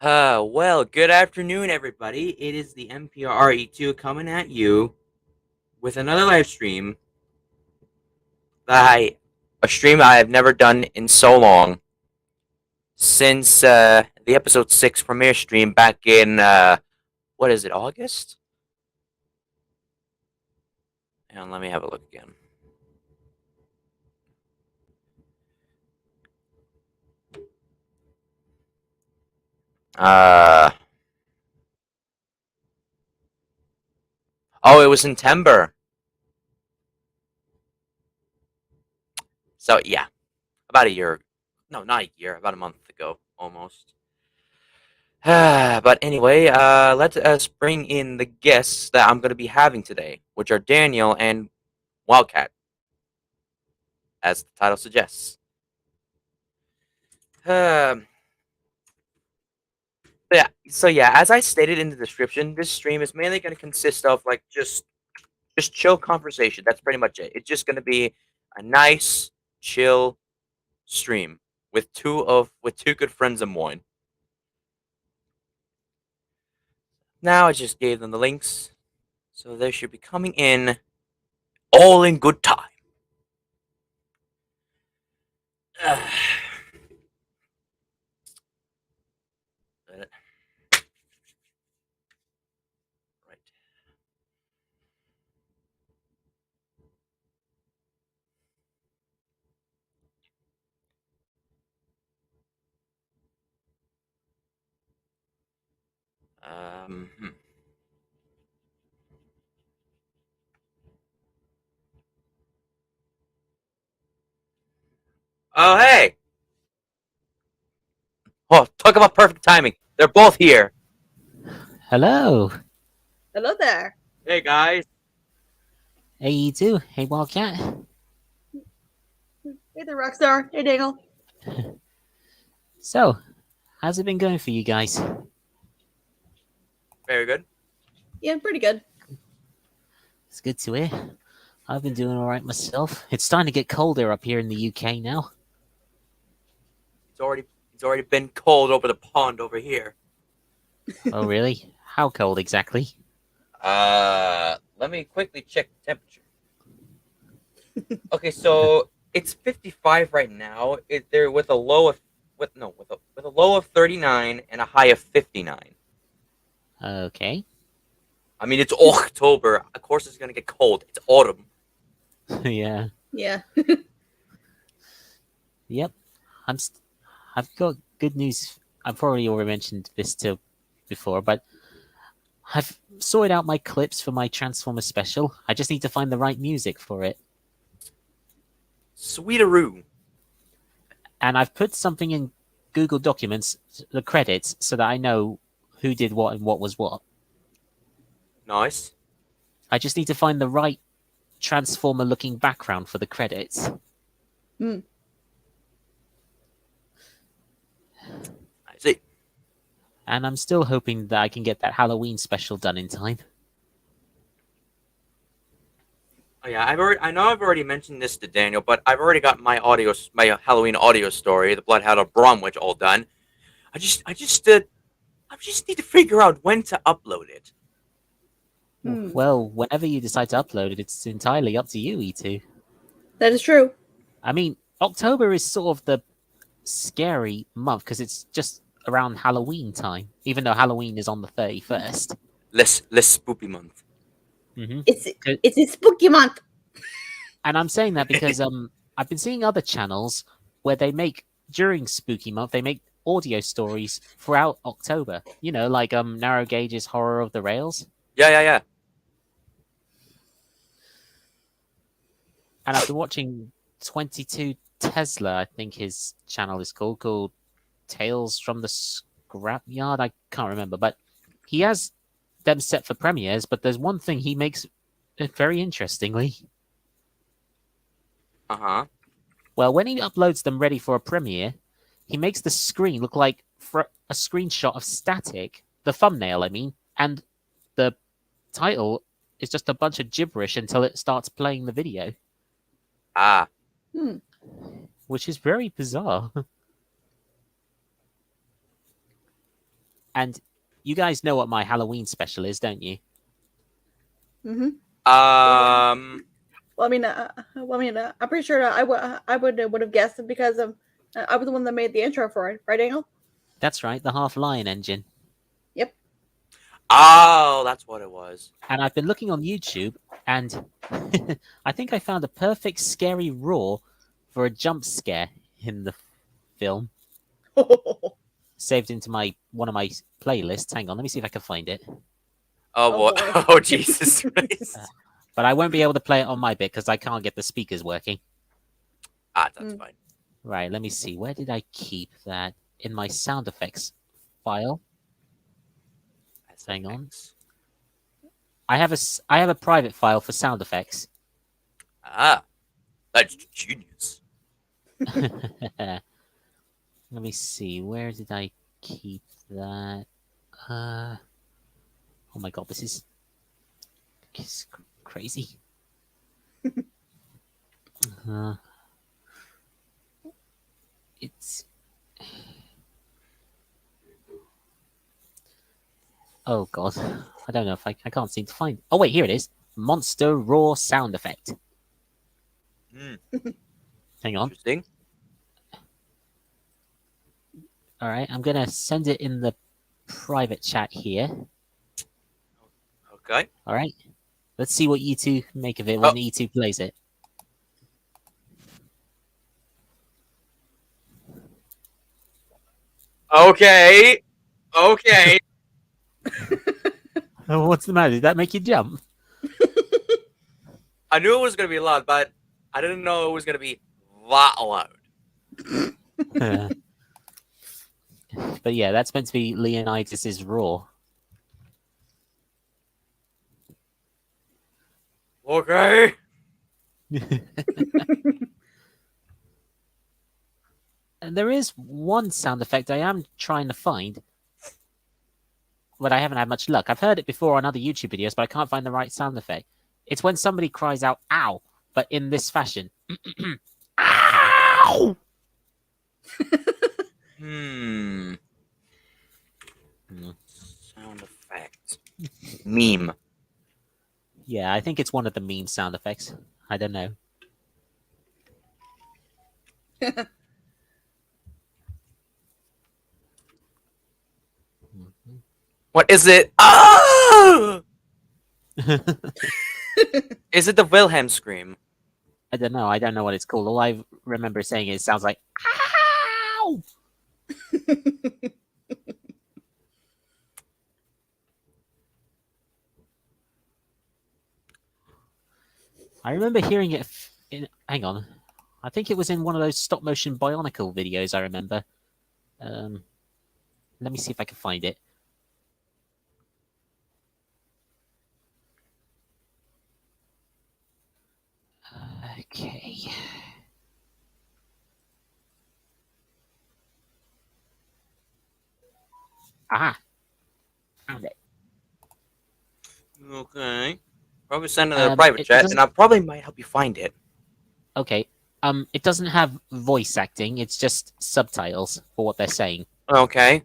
Well, good afternoon, everybody. It is the MPRE2 coming at you with another live stream. A stream I have never done in so long since the episode 6 premiere stream back in, what is it, August? And let me have a look again. Uh, oh, it was in September. So, yeah, about a year. No, not a year, about a month ago, almost. But anyway, let us bring in the guests that I'm going to be having today, which are Daniel and Wildkat, as the title suggests. Um, so yeah, as I stated in the description, this stream is mainly going to consist of like just chill conversation. That's pretty much it. It's just going to be a nice, chill stream with two good friends of mine. Now I just gave them the links, so they should be coming in all in good time. Right. Hmm. Oh, hey! Oh, talk about perfect timing. They're both here. Hello. Hello there. Hey, guys. Hey, you too. Hey, Wildcat. Hey there, Rockstar. Hey, Daniel. So, how's it been going for you guys? Very good. Yeah, pretty good. It's good to hear. I've been doing all right myself. It's starting to get colder up here in the UK now. It's already been cold over the pond over here. Oh, really? How cold exactly? Let me quickly check the temperature. Okay, so it's 55 right now. They're with a low of with a low of 39 and a high of 59. Okay. I mean, it's October. Of course, it's gonna get cold. It's autumn. Yeah. Yeah. Yep. I've got good news. I've already mentioned this before, but I've sorted out my clips for my Transformer special. I just need to find the right music for it. Sweeteroo. And I've put something in Google Documents, the credits, so that I know who did what and what was what. Nice. I just need to find the right Transformer looking background for the credits. Hmm. I see. And I'm still hoping that I can get that Halloween special done in time. Oh yeah, I know I've already mentioned this to Daniel, but I've already got my Halloween audio story, the Bloodhound of Bromwich, all done. I just need to figure out when to upload it. Well, whenever you decide to upload it, it's entirely up to you, E2. That is true. I mean, October is sort of the scary month because it's just around Halloween time, even though Halloween is on the 31st. Less spoopy month. Mm-hmm. It's a spooky month. And I'm saying that because I've been seeing other channels where they make during Spooky Month they make audio stories throughout October. You know, like Narrow Gauge's Horror of the Rails. Yeah. And I've been watching 22 Tesla, I think his channel is called Tales from the Scrapyard. I can't remember, but he has them set for premieres. But there's one thing he makes very interestingly. Uh-huh. Well, when he uploads them ready for a premiere, he makes the screen look like a screenshot of static, the thumbnail, I mean, and the title is just a bunch of gibberish until it starts playing the video. Ah. Which is very bizarre. And you guys know what my Halloween special is, don't you? Mm-hmm. Um, Well, I'm pretty sure I would have guessed it because I was the one that made the intro for it, right, Daniel? That's right, the Half Lion engine. Yep. oh, that's what it was. And I've been looking on YouTube, and I think I found a perfect scary roar for a jump scare in the film, saved into one of my playlists. Hang on, let me see if I can find it. Oh, Oh, boy. boy. Oh, Jesus Christ. But I won't be able to play it on my bit because I can't get the speakers working. That's Mm. fine. Right, let me see. Where did I keep that? In my sound effects file. Hang on. I have a private file for sound effects. Ah, that's genius. Let me see. Where did I keep that? Oh my god, this is crazy. It's. Oh god, I don't know if I can't seem to find. Oh wait, here it is. Monster roar sound effect. Hmm, Hang on. interesting. All right, I'm gonna send it in the private chat here. Okay. All right, let's see what you two make of it when E2 plays it. Okay. Okay. Oh, what's the matter? Did that make you jump? I knew it was going to be loud, but I didn't know it was going to be that loud. But yeah, that's meant to be Leonidas's roar. Okay. And there is one sound effect I am trying to find, but I haven't had much luck. I've heard it before on other YouTube videos, but I can't find the right sound effect. It's when somebody cries out, ow, but in this fashion. Ow! Hmm. Sound effect. Meme. Yeah, I think it's one of the meme sound effects. I don't know. What is it? Ah! Is it the Wilhelm scream? I don't know. I don't know what it's called. All I remember saying is it sounds like, ow! I remember hearing it in. Hang on. I think it was in one of those stop motion Bionicle videos, I remember. Let me see if I can find it. Okay. Ah! Found it. Okay. Probably send it in the private it chat, doesn't- and I probably might help you find it. Okay. It doesn't have voice acting, it's just subtitles for what they're saying. Okay.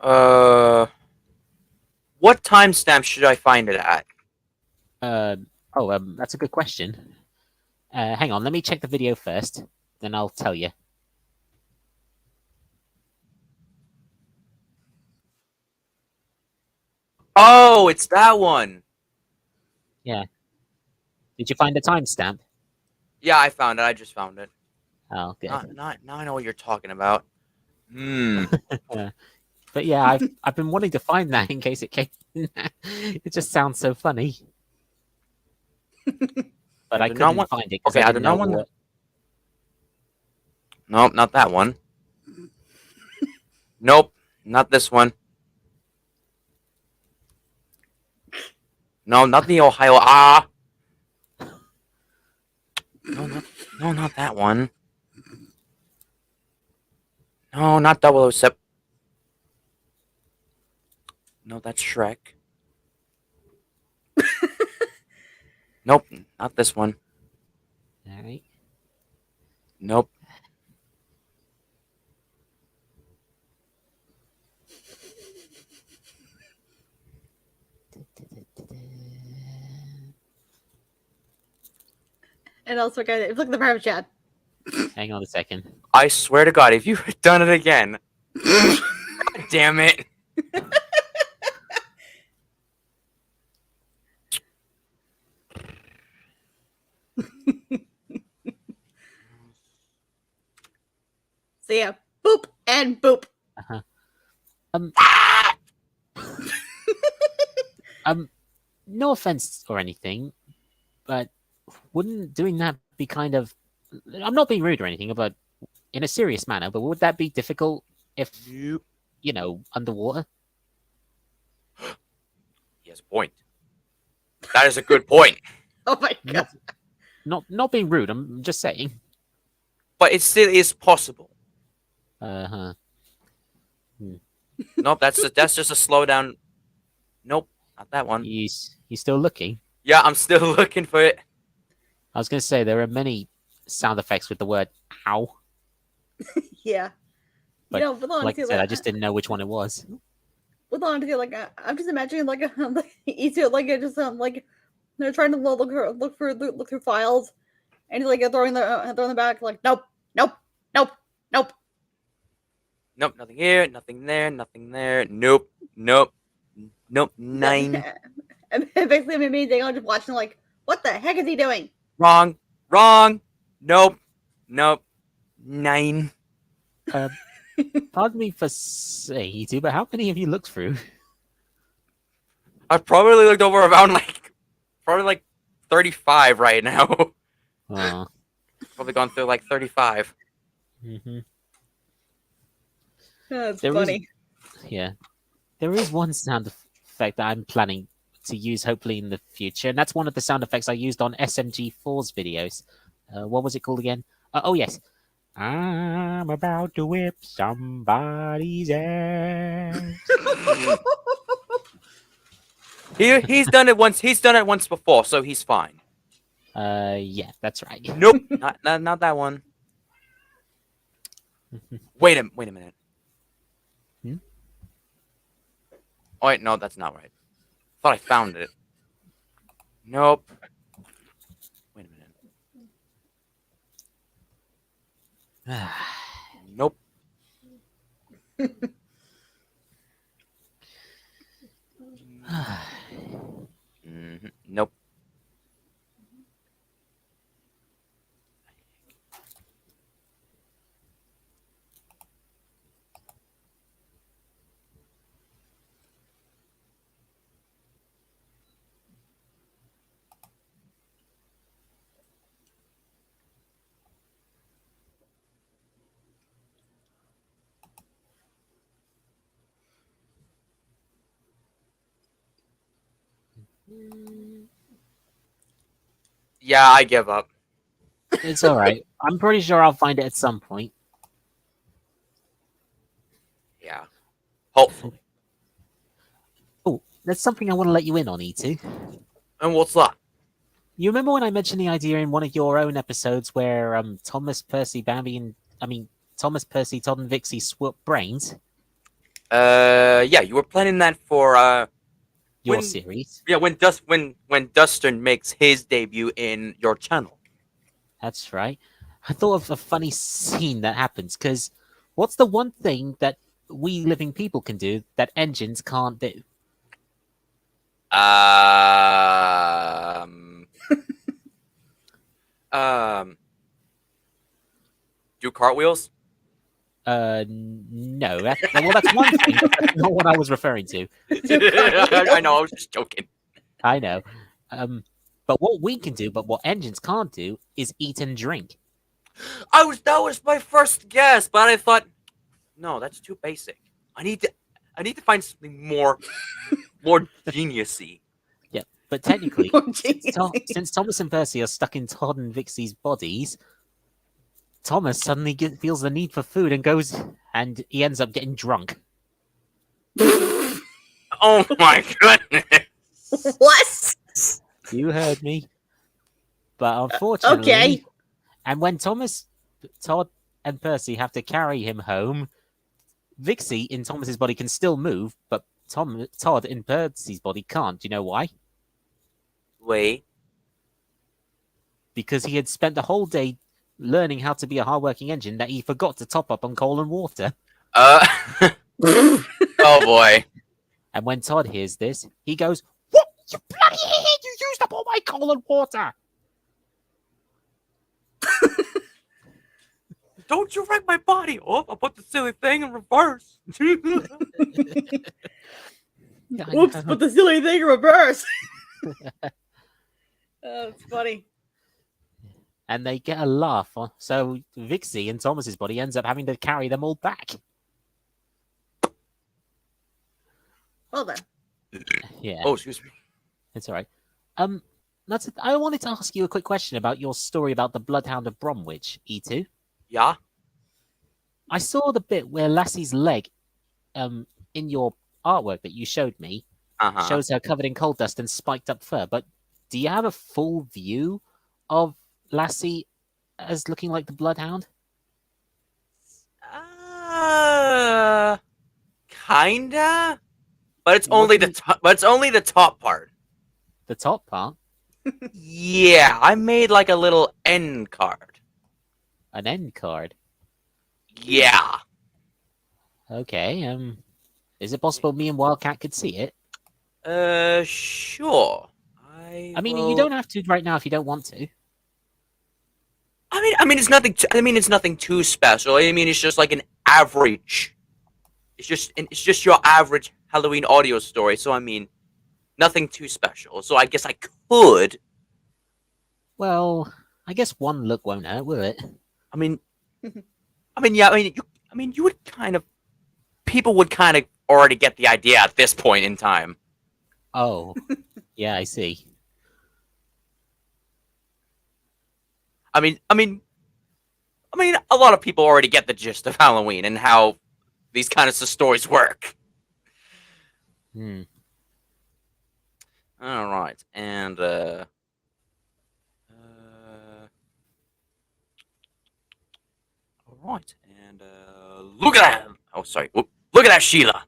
What timestamp should I find it at? That's a good question. Hang on, let me check the video first, then I'll tell you. Oh, it's that one. Yeah. Did you find the timestamp? Yeah, I found it. I just found it. Oh, good. Now I know what you're talking about. Hmm. But yeah, I've been wanting to find that in case it came. It just sounds so funny. But I do not couldn't want- find it because Okay, I I didn't do not know want what. Nope, not that one. Nope, not this one. No, not the Ohio. Ah. No, not that one. No, not 007. No, that's Shrek. Nope, not this one. All right. Nope. And also, guys, look at the private chat. Hang on a second. I swear to God, if you had done it again, God damn it. So yeah, boop and boop. Um, no offense or anything, but wouldn't doing that be kind of? I'm not being rude or anything, but in a serious manner. But would that be difficult if You. underwater? He has a point. That is a good point. Oh my god. Not being rude. I'm just saying. But it still is possible. Uh-huh. Nope, that's just a slowdown. Nope, not that one. He's still looking. Yeah, I'm still looking for it. I was going to say there are many sound effects with the word "ow." Yeah. But with all like I honesty, said, I just didn't know which one it was. with all honesty, I'm just imagining easier they're trying to look through files, and he's like throwing the back like nope, nope, nope, nope. Nope, nothing here, nothing there, nothing there. Nope, nope, nope, 9. And basically me and Daniel just watching like, what the heck is he doing? Wrong, wrong. Nope, nope, 9. Pardon me for saying, E2, but how many have you looked through? I've probably looked over around probably 35 right now. Oh. Probably gone through 35. Mm-hmm. That's There funny. Yeah. There is one sound effect that I'm planning to use hopefully in the future, and that's one of the sound effects I used on SMG4's videos. What was it called again? Oh, yes. I'm about to whip somebody's ass. He's done it once. He's done it once before, so he's fine. Yeah, that's right. Nope, not that one. Wait a minute. Hmm? Oh wait, no, that's not right. Thought I found it. Nope. Wait a minute. Nope. Nope. Yeah, I give up. It's all right. I'm pretty sure I'll find it at some point. Yeah. Hopefully. Oh, there's something I want to let you in on, E2. And what's that? You remember when I mentioned the idea in one of your own episodes where Thomas, Percy, Todd and Vixie swap brains? Yeah, you were planning that for Your when- series. yeah, when Dustin makes his debut in your channel. That's right. I thought of a funny scene that happens, because what's the one thing that we living people can do that engines can't do? Do cartwheels? No. That's one thing, but that's not what I was referring to. I know, I was just joking. I know. But what we can do, but what engines can't do, is eat and drink. That was my first guess, but I thought, no, that's too basic. I need to find something more geniusy. Yeah, but technically, More genius-y. since Thomas and Percy are stuck in Todd and Vixie's bodies, Thomas suddenly feels the need for food and he ends up getting drunk. Oh my goodness! What? You heard me. But unfortunately, Okay. And when Todd, and Percy have to carry him home, Vixie in Thomas's body can still move, but Todd in Percy's body can't. Do you know why? Wait. because he had spent the whole day learning how to be a hardworking engine that he forgot to top up on coal and water. Oh boy. And when Todd hears this, he goes, "What? You bloody idiot! You used up all my coal and water!" Don't you wreck my body! Oh, I'll put the silly thing in reverse. Yeah, I Whoops, know. put the silly thing in reverse. Oh, it's funny. And they get a laugh. So Vixie and Thomas's body ends up having to carry them all back. Well then. Yeah, Oh, excuse me. it's all right. I wanted to ask you a quick question about your story about the Bloodhound of Bromwich, E2. Yeah. I saw the bit where Lassie's leg, in your artwork that you showed me, shows her covered in coal dust and spiked up fur. But do you have a full view of Lassie as looking like the Bloodhound? Kinda. But it's What only do the top. But it's only the top part. The top part, Yeah, I made like a little end card. an end card. Yeah. Okay. Is it possible me and Wildkat could see it? Sure. I mean, you don't have to right now if you don't want to. I mean, it's nothing. It's nothing too special. I mean, it's just like an average. It's just your average Halloween audio story. So I mean, nothing too special. So I guess I could. Well, I guess one look won't hurt, will it? I mean, yeah. You would kind of. People would kind of already get the idea at this point in time. Oh, yeah, I see. I mean, a lot of people already get the gist of Halloween and how these kind of stories work. Hmm. All right, and all right, and look at that. Oh, sorry. Look at that, Sheila.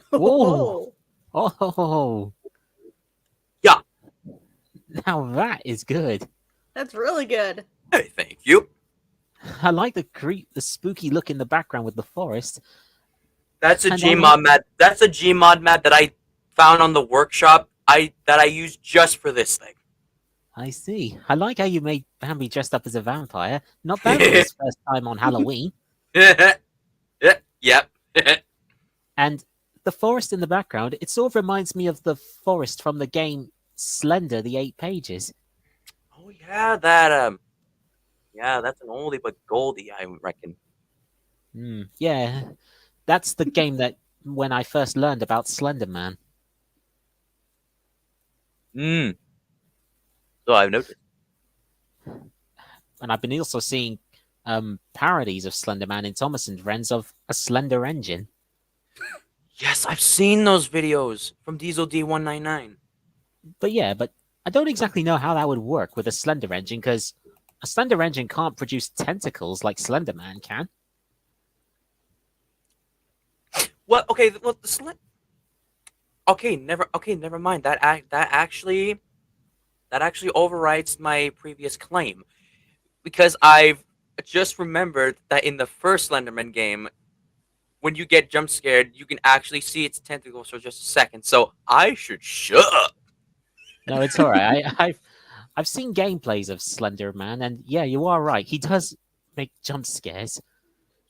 Whoa. Oh, Yeah. now that is good. That's really good. Hey, thank you. I like the spooky look in the background with the forest. That's a And Gmod mat. That's a Gmod mat that I found on the workshop. That I used just for this thing. I see. I like how you made Bambi dressed up as a vampire. Not Bambi's first time on Halloween. Yep. And the forest in the background, it sort of reminds me of the forest from the game Slender, the 8 Pages. Oh yeah, that yeah, that's an oldie but goldie, I reckon. Yeah, that's the game that when I first learned about Slender Man. So I've noticed. And I've been also seeing parodies of Slender Man in Thomas and Friends of a Slender Engine. Yes, I've seen those videos from Diesel D199. But I don't exactly know how that would work with a Slender Engine, because a Slender Engine can't produce tentacles like Slender Man can. Well, okay, well, never mind. That actually overwrites my previous claim, because I've just remembered that in the first Slenderman game, when you get jump scared, you can actually see its tentacles for just a second. So I should shut up. No, it's all right. I've seen gameplays of Slender Man, and yeah, you are right. He does make jump scares.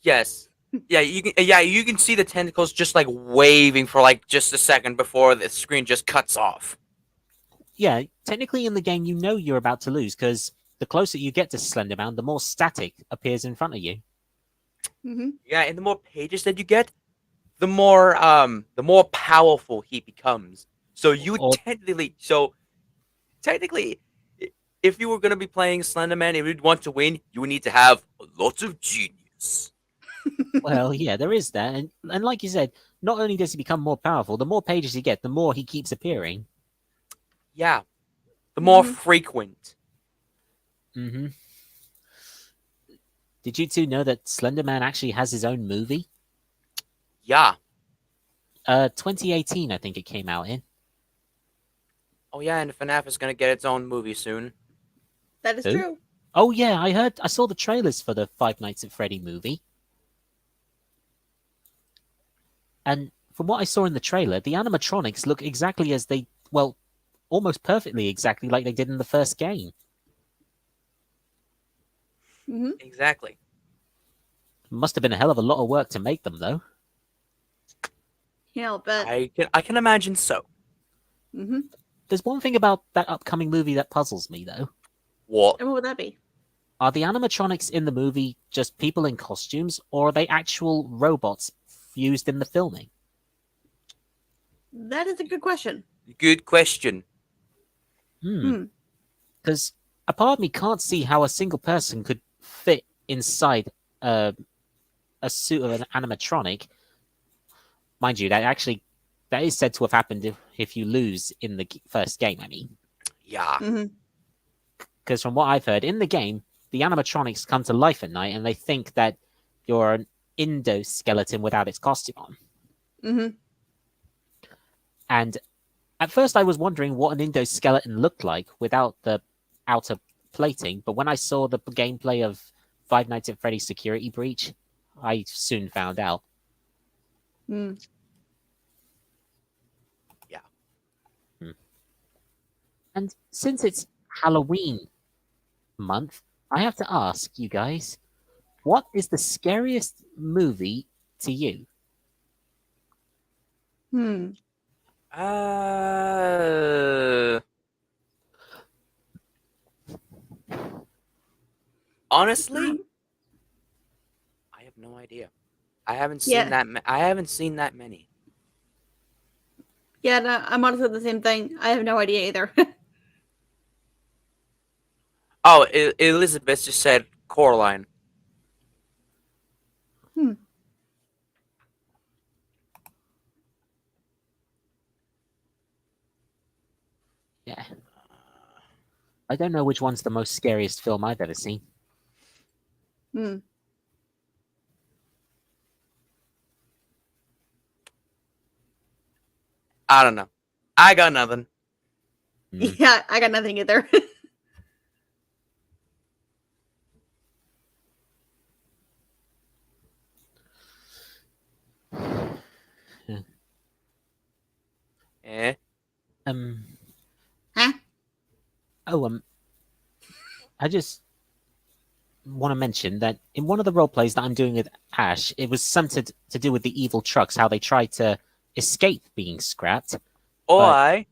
Yes. Yeah, you can see the tentacles just like waving for like just a second before the screen just cuts off. Yeah, technically in the game, you know you're about to lose, because the closer you get to Slender Man, the more static appears in front of you. Mm-hmm. Yeah, and the more pages that you get, the more powerful he becomes. So you technically, if you were gonna be playing Slenderman, if you'd want to win, you would need to have lots of genius. Well, yeah, there is that. And like you said, not only does he become more powerful, the more pages you get, the more he keeps appearing. Yeah, the more frequent. Mm-hmm. Did you two know that Slender Man actually has his own movie? Yeah. 2018, I think it came out in. Oh yeah, and FNAF is gonna get its own movie soon. That is Who? true. Oh yeah, I saw the trailers for the Five Nights at Freddy movie. And from what I saw in the trailer, the animatronics look exactly as they, well, almost perfectly exactly like they did in the first game. Hmm. Exactly. Must have been a hell of a lot of work to make them, though. Yeah, I'll bet. I can imagine so. Hmm. There's one thing about that upcoming movie that puzzles me, though. What? And what would that be? Are the animatronics in the movie just people in costumes, or are they actual robots used in the filming? That is a good question. Good question. Hmm. Because a part of me can't see how a single person could fit inside a suit of an animatronic. Mind you, that is said to have happened if you lose in the first game. I mean, Yeah. Hmm. because from what I've heard in the game, the animatronics come to life at night, and they think that you're an endoskeleton without its costume on. Hmm. And at first, I was wondering what an endoskeleton looked like without the outer plating, but when I saw the gameplay of Five Nights at Freddy's Security Breach, I soon found out. Hmm. Yeah. And since it's Halloween month, I have to ask you guys, what is the scariest movie to you? Hmm. Uh. Honestly, I have no idea. I haven't seen Yeah. that. I haven't seen that many. Yeah, no, I'm honestly the same thing. I have no idea either. Oh, Elizabeth just said Coraline. Hmm. Yeah. I don't know which one's the most scariest film I've ever seen. Hmm. I don't know. I got nothing. Mm. Yeah, I got nothing either. Eh? Um. Huh? Oh, I just want to mention that in one of the role plays that I'm doing with Ash, it was something to do with the evil trucks, how they tried to escape being scrapped, Oh, but I.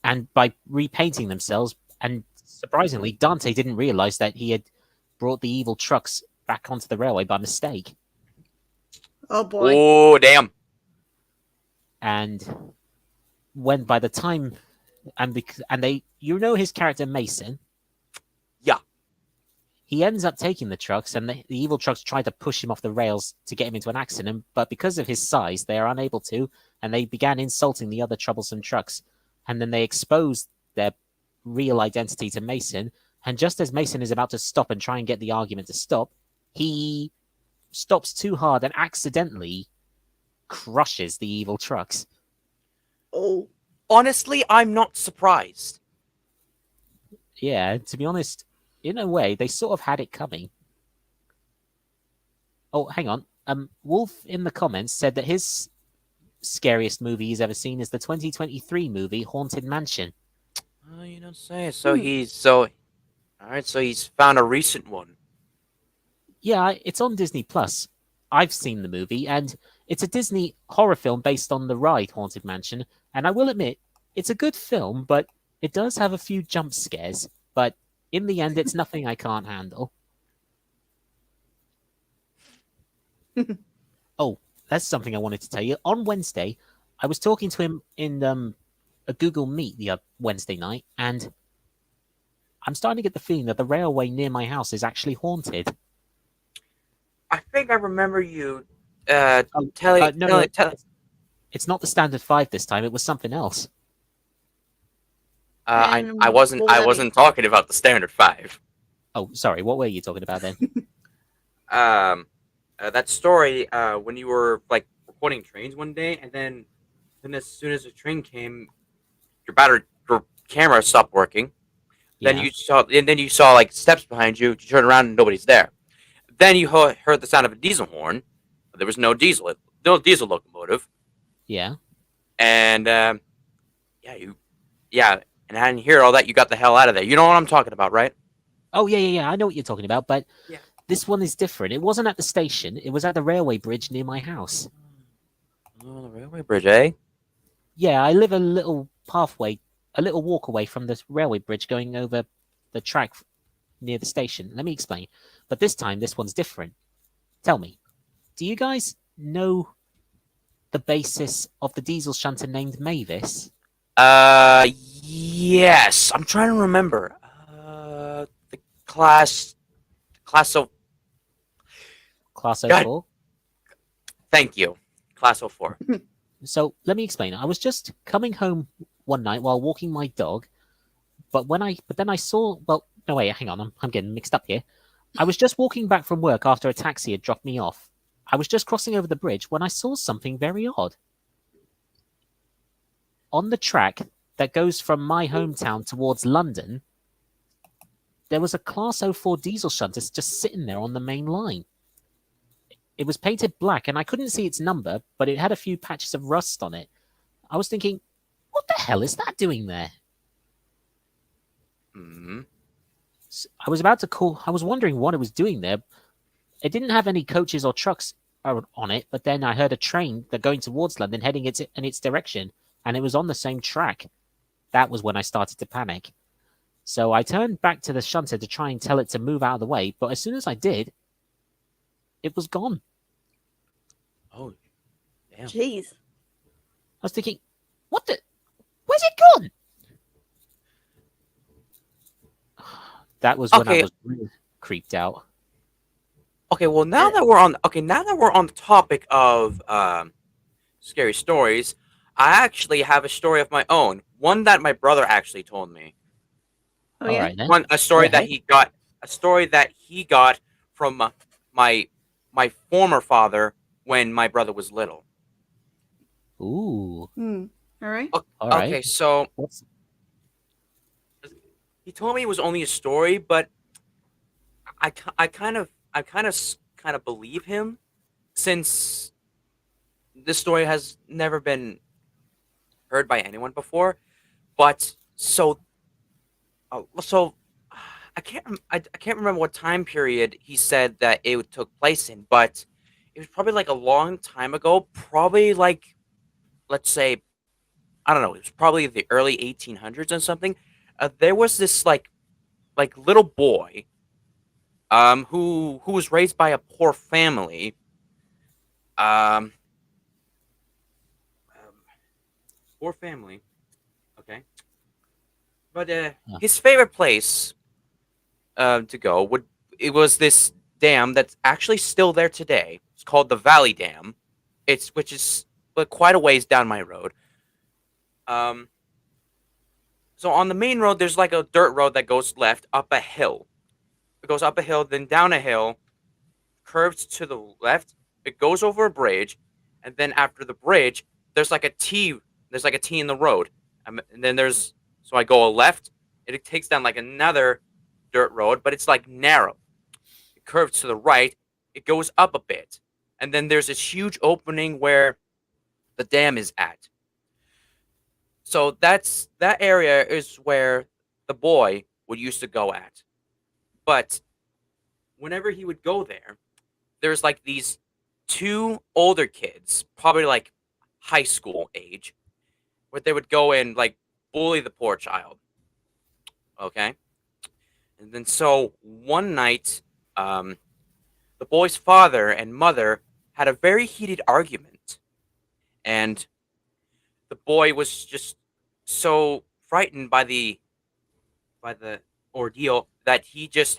and by repainting themselves. And surprisingly, Dante didn't realize that he had brought the evil trucks back onto the railway by mistake. Oh boy. Oh, damn. And when by the time and they, you know, his character Mason. Yeah. He ends up taking the trucks, and the evil trucks try to push him off the rails to get him into an accident, but because of his size, they are unable to, and they began insulting the other troublesome trucks. And then they exposed their real identity to Mason, and just as Mason is about to stop and try and get the argument to stop, he stops too hard and accidentally crushes the evil trucks. Oh. Honestly, I'm not surprised. Yeah, to be honest, in a way, they sort of had it coming. Oh, hang on. Wolf in the comments said that his scariest movie he's ever seen is the 2023 movie Haunted Mansion. Oh, you don't say. So all right. So he's found a recent one. Yeah, it's on Disney Plus. I've seen the movie, and it's a Disney horror film based on the ride Haunted Mansion. And I will admit, it's a good film, but it does have a few jump scares. But in the end, it's nothing I can't handle. Oh, that's something I wanted to tell you. On Wednesday, I was talking to him in a Google Meet the Wednesday night, and I'm starting to get the feeling that the railway near my house is actually haunted. I think I remember you Oh, telling. no, it's not the Standard 5 this time. It was something else. And I what wasn't would I that be? wasn't talking about the standard 5. Oh, sorry. What were you talking about then? That story when you were like recording trains one day, and then as soon as the train came, your camera stopped working. Then Yeah. you saw like steps behind you. You turn around and nobody's there. Then you heard the sound of a diesel horn. But there was no diesel locomotive. Yeah. And yeah, and I didn't hear all that. You got the hell out of there. You know what I'm talking about, right? Oh yeah. I know what you're talking about, but Yeah. this one is different. It wasn't at the station. It was at the railway bridge near my house. Oh, the railway bridge, eh? Yeah, I live a little walk away from the railway bridge going over the track near the station. Let me explain. But this time, this one's different. Tell me, do you guys know the basis of the diesel shunter named Mavis? Yes. I'm trying to remember. The class of. Class God, 04? thank you. Class 04. So let me explain. I was just coming home one night while walking my dog, but then I saw. Well, no wait, hang on. I'm getting mixed up here. I was just walking back from work after a taxi had dropped me off. I was just crossing over the bridge when I saw something very odd. On the track that goes from my hometown towards London, there was a Class 04 diesel shunter just sitting there on the main line. It was painted black, and I couldn't see its number, but it had a few patches of rust on it. I was thinking, what the hell is that doing there? Hmm. I was about to call. I was wondering what it was doing there. It didn't have any coaches or trucks on it, but then I heard a train that going towards London heading in its direction, and it was on the same track. That was when I started to panic. So I turned back to the shunter to try and tell it to move out of the way, but as soon as I did, it was gone. Oh, damn. Jeez. I was thinking, what the? Where's it gone? That was when I Okay. was really creeped out. Okay, well now that we're on the topic of scary stories, I actually have a story of my own. One that my brother actually told me. Oh All yeah. right then. A story Go ahead. a story that he got from my former father when my brother was little. Ooh. Hmm. All right. All right. Okay, so What's he told me it was only a story, but I kind of believe him since this story has never been heard by anyone before. But so I can't remember what time period he said that it took place in, but it was probably like a long time ago. Probably like, let's say, I don't know. It was probably the early 1800s or something. There was this like little boy who was raised by a poor family. Um, um Poor family. Okay, but Huh. his favorite place to go would it was this dam that's actually still there today. It's called the Valley Dam. Which is quite a ways down my road. Um, so on the main road, there's like a dirt road that goes left up a hill. It goes up a hill, then down a hill, curves to the left. It goes over a bridge, and then after the bridge, there's like a T. There's like a T in the road, and then so I go a left. It takes down like another dirt road, but it's like narrow. It curves to the right. It goes up a bit, and then there's this huge opening where the dam is at. So that area is where the boy would used to go at. But whenever he would go there, there's like these two older kids, probably like high school age, where they would go and like bully the poor child. Okay. And then so one night, um, the boy's father and mother had a very heated argument, and the boy was just so frightened by the ordeal that he just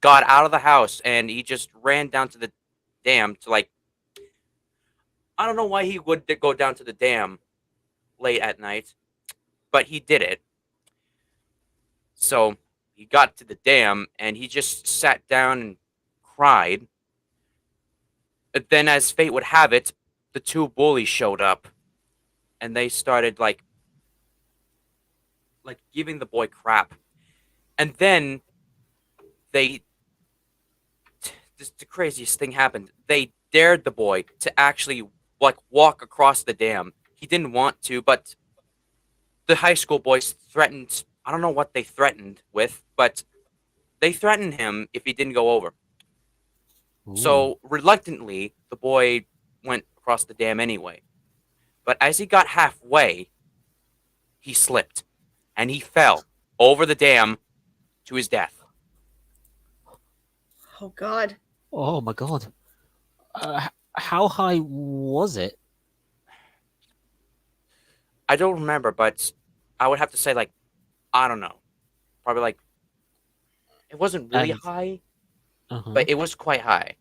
got out of the house and he just ran down to the dam to like I don't know why he would go down to the dam late at night, but he did it. So he got to the dam and he just sat down and cried. But then, as fate would have it, the two bullies showed up and they started like giving the boy crap. And then they the craziest thing happened. They dared the boy to actually like walk across the dam. He didn't want to, but the high school boys threatened. I don't know what they threatened with, but they threatened him if he didn't go over. Ooh. So reluctantly, the boy went across the dam anyway. But as he got halfway, he slipped and he fell over the dam to his death. Oh God. Oh my god. How high was it? I don't remember, but I would have to say like I don't know, probably like it wasn't really And- high, Uh-huh. but it was quite high.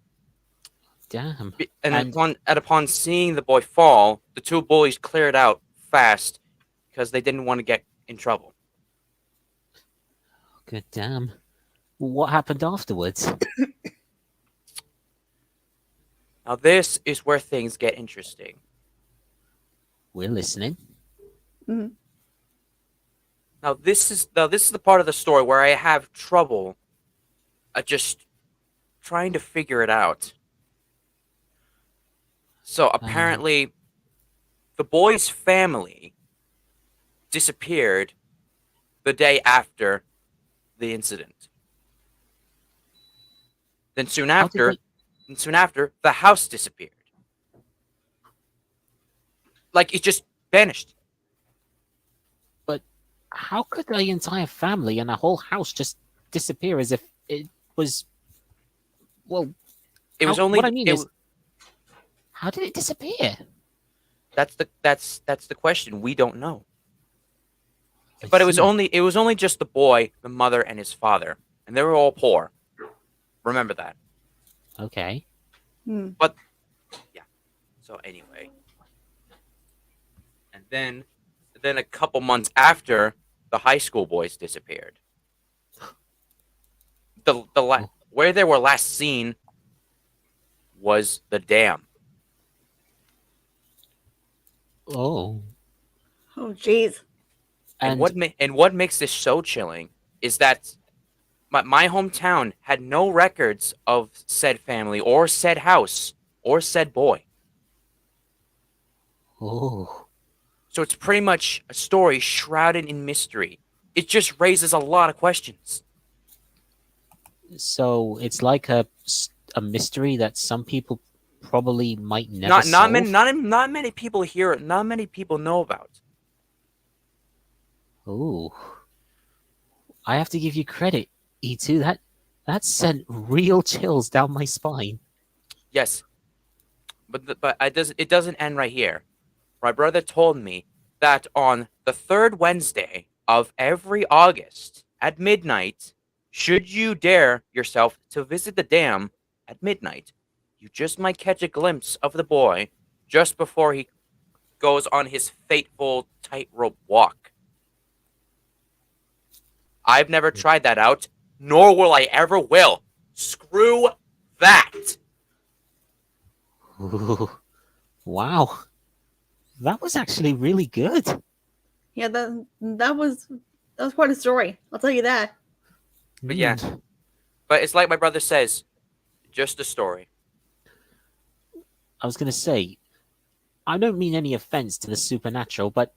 Damn. And, And- upon seeing the boy fall, the two bullies cleared out fast because they didn't want to get in trouble. Good damn. What happened afterwards? Now this is where things get interesting. We're listening. Mhm. Now this is the part of the story where I have trouble just trying to figure it out. So apparently, the boy's family disappeared the day after the incident. Then soon How did after, the house disappeared. Like it just vanished. How could the entire family and a whole house just disappear as if it was? Well, It was How- only what I mean it is- w- how did it disappear? that's the question. We don't know. I But it was see. only just the boy, the mother, and his father, and they were all poor. Remember that. Okay. Hmm. So anyway, and then a couple months after, the high school boys disappeared. Where they were last seen was the dam. Oh. Oh jeez. And And what makes this so chilling is that my hometown had no records of said family or said house or said boy. oh, So it's pretty much a story shrouded in mystery. It just raises a lot of questions. so it's like a mystery that some people probably might never Not solve. not many people hear. Not many people know about. Ooh. I have to give you credit, E2. That sent real chills down my spine. Yes, but it doesn't end right here. My brother told me that on the third Wednesday of every August at midnight, should you dare yourself to visit the dam at midnight, you just might catch a glimpse of the boy just before he goes on his fateful tightrope walk. I've never tried that out, nor will I ever will. Screw that. Ooh. Wow. That was actually really good. Yeah, that was quite a story. I'll tell you that. But yeah. Mm. But it's like my brother says, just a story. I was going to say, I don't mean any offense to the supernatural, but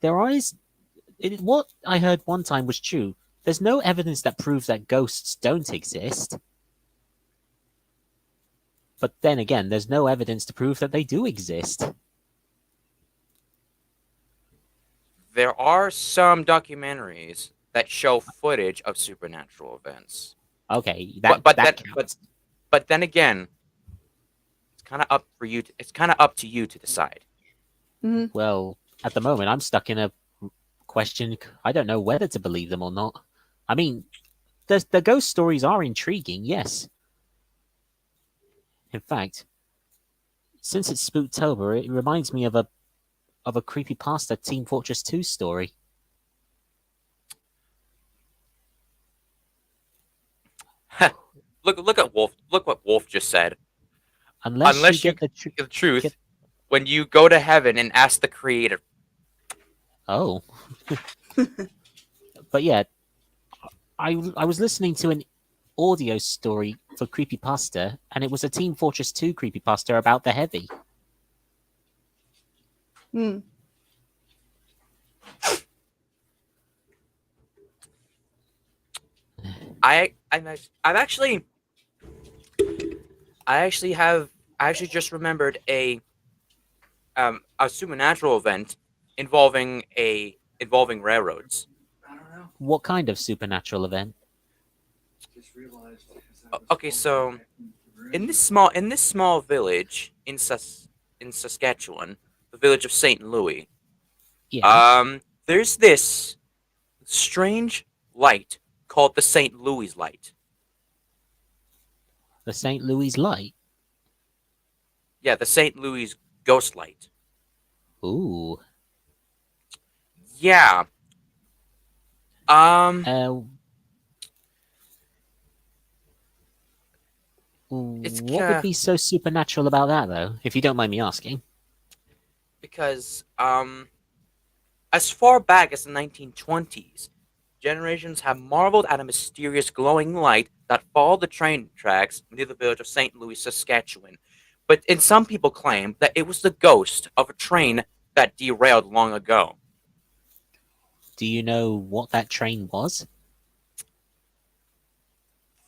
there is. What I heard one time was true. There's no evidence that proves that ghosts don't exist. But then again, there's no evidence to prove that they do exist. There are some documentaries that show footage of supernatural events. Okay, But that then- counts. But then again, it's kind of up for you. It's kind of up to you to decide. Hmm. Well, at the moment, I'm stuck in a question. I don't know whether to believe them or not. I mean, the ghost stories are intriguing, yes. In fact, since it's Spooktober, it reminds me of a creepypasta Team Fortress 2 story. Look at Wolf. Look what Wolf just said. Unless Unless you you get the truth. The truth, Get- when you go to heaven and ask the Creator. Oh. But yeah, I was listening to an audio story for creepypasta, and it was a Team Fortress 2 creepypasta about the heavy. Hmm. I've actually I actually just remembered a supernatural event involving railroads. What kind of supernatural event? Okay, so in this small village in Saskatchewan, the village of St. Louis, Yeah, there's this strange light called the St. Louis light. the St. Louis Light. Yeah, the St. Louis ghost light. Ooh. Yeah. Um, Uh, it's what would be so supernatural about that, though, if you don't mind me asking? because as far back as the 1920s, generations have marveled at a mysterious glowing light that followed the train tracks near the village of St. Louis, Saskatchewan. But some people claim that it was the ghost of a train that derailed long ago. Do you know what that train was?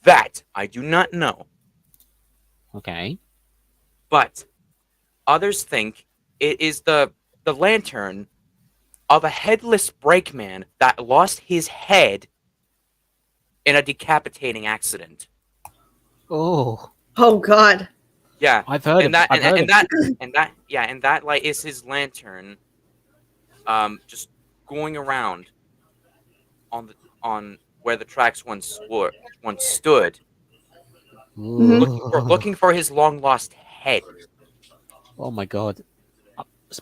That I do not know, Okay. but others think it is the lantern of a headless brakeman that lost his head in a decapitating accident. Oh, Oh God. Yeah, I've heard and of. that I've heard of. and that light is his lantern, just going around on where the tracks once stood, Mhm. Ooh. looking for his long lost head. Oh my god.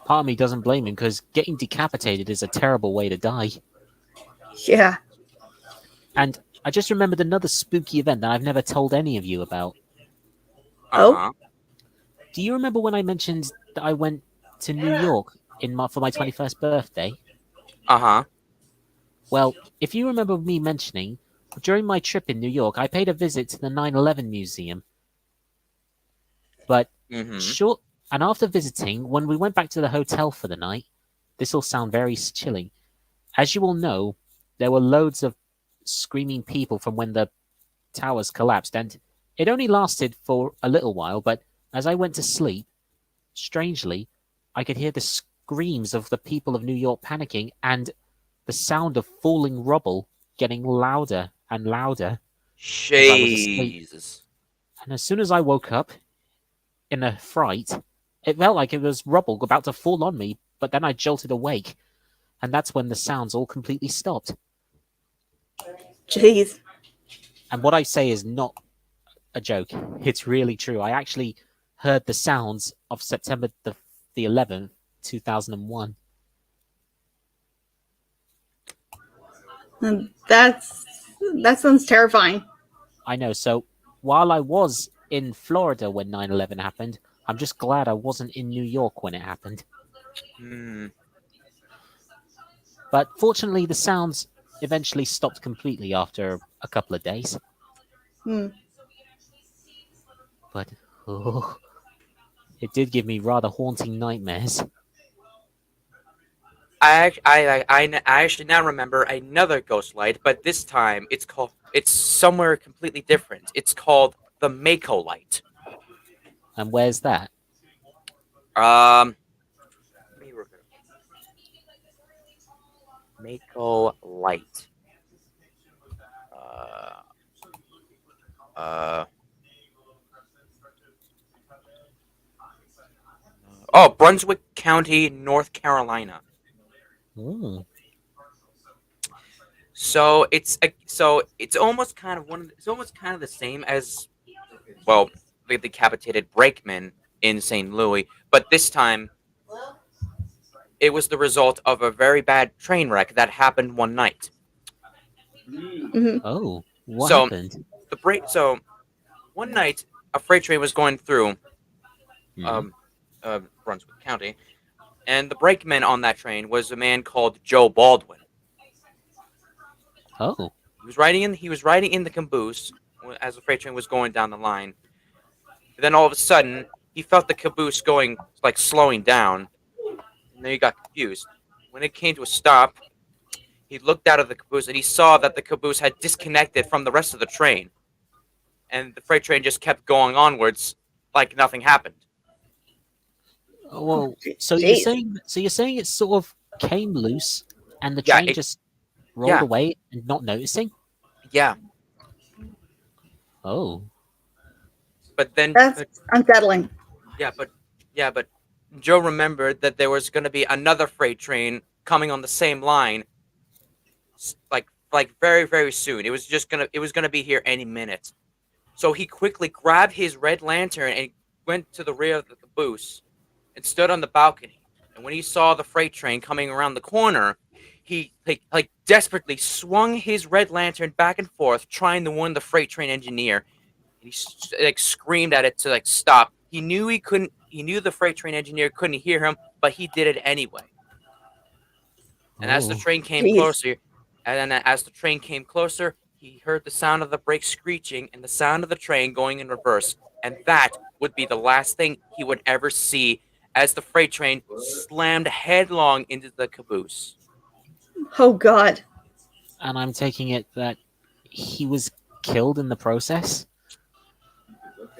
Part of me doesn't blame him because getting decapitated is a terrible way to die. Yeah. And I just remembered another spooky event that I've never told any of you about. Uh Oh. huh. Do you remember when I mentioned that I went to New York for my 21st birthday? Uh huh. Well, if you remember me mentioning, during my trip in New York, I paid a visit to the 9/11 Museum. But Mm-hmm. short, and after visiting, when we went back to the hotel for the night, this will sound very chilling. As you all know, there were loads of screaming people from when the towers collapsed, and it only lasted for a little while, but as I went to sleep, strangely, I could hear the screams of the people of New York panicking and the sound of falling rubble getting louder and louder as I was asleep. Jesus. And as soon as I woke up in a fright, it felt like it was rubble about to fall on me, but then I jolted awake, and that's when the sounds all completely stopped. Jeez. And what I say is not a joke. It's really true. I actually heard the sounds of September the 11th, 2001. That sounds terrifying. I know. So while I was in Florida when 9/11 happened, I'm just glad I wasn't in New York when it happened. Hmm. But fortunately, the sounds eventually stopped completely after a couple of days. Hmm. But oh, it did give me rather haunting nightmares. I actually now remember another ghost light, but this time it's somewhere completely different. It's called the Mako light. And where's that? Let me look it up. Mako light. Uh, uh. Oh, Brunswick County, North Carolina. Ooh. So it's almost kind of it's almost kind of the same as, well, the decapitated brakeman in St. Louis, but this time it was the result of a very bad train wreck that happened one night. Hmm. Oh, what So happened? so one night a freight train was going through Hmm. um Brunswick County, and the brakeman on that train was a man called Joe Baldwin. Oh. He was riding in the caboose as the freight train was going down the line. And then all of a sudden, he felt the caboose going like slowing down, and then he got confused. When it came to a stop, he looked out of the caboose and he saw that the caboose had disconnected from the rest of the train, and the freight train just kept going onwards like nothing happened. Well, Jeez. so you're saying it sort of came loose and the Yeah, train just rolled yeah. away and not noticing? Yeah, Oh. but then That's unsettling. yeah, but Joe remembered that there was going to be another freight train coming on the same line, like very very soon. It was gonna be here any minute. So he quickly grabbed his red lantern and went to the rear of the caboose and stood on the balcony. And when he saw the freight train coming around the corner, he like desperately swung his red lantern back and forth, trying to warn the freight train engineer. And he like screamed at it to like stop. He knew he couldn't. He knew the freight train engineer couldn't hear him, but he did it anyway. And as the Oh. train came Jeez. closer, and then as the train came closer, he heard the sound of the brakes screeching and the sound of the train going in reverse. And that would be the last thing he would ever see as the freight train slammed headlong into the caboose. Oh God. And I'm taking it that he was killed in the process?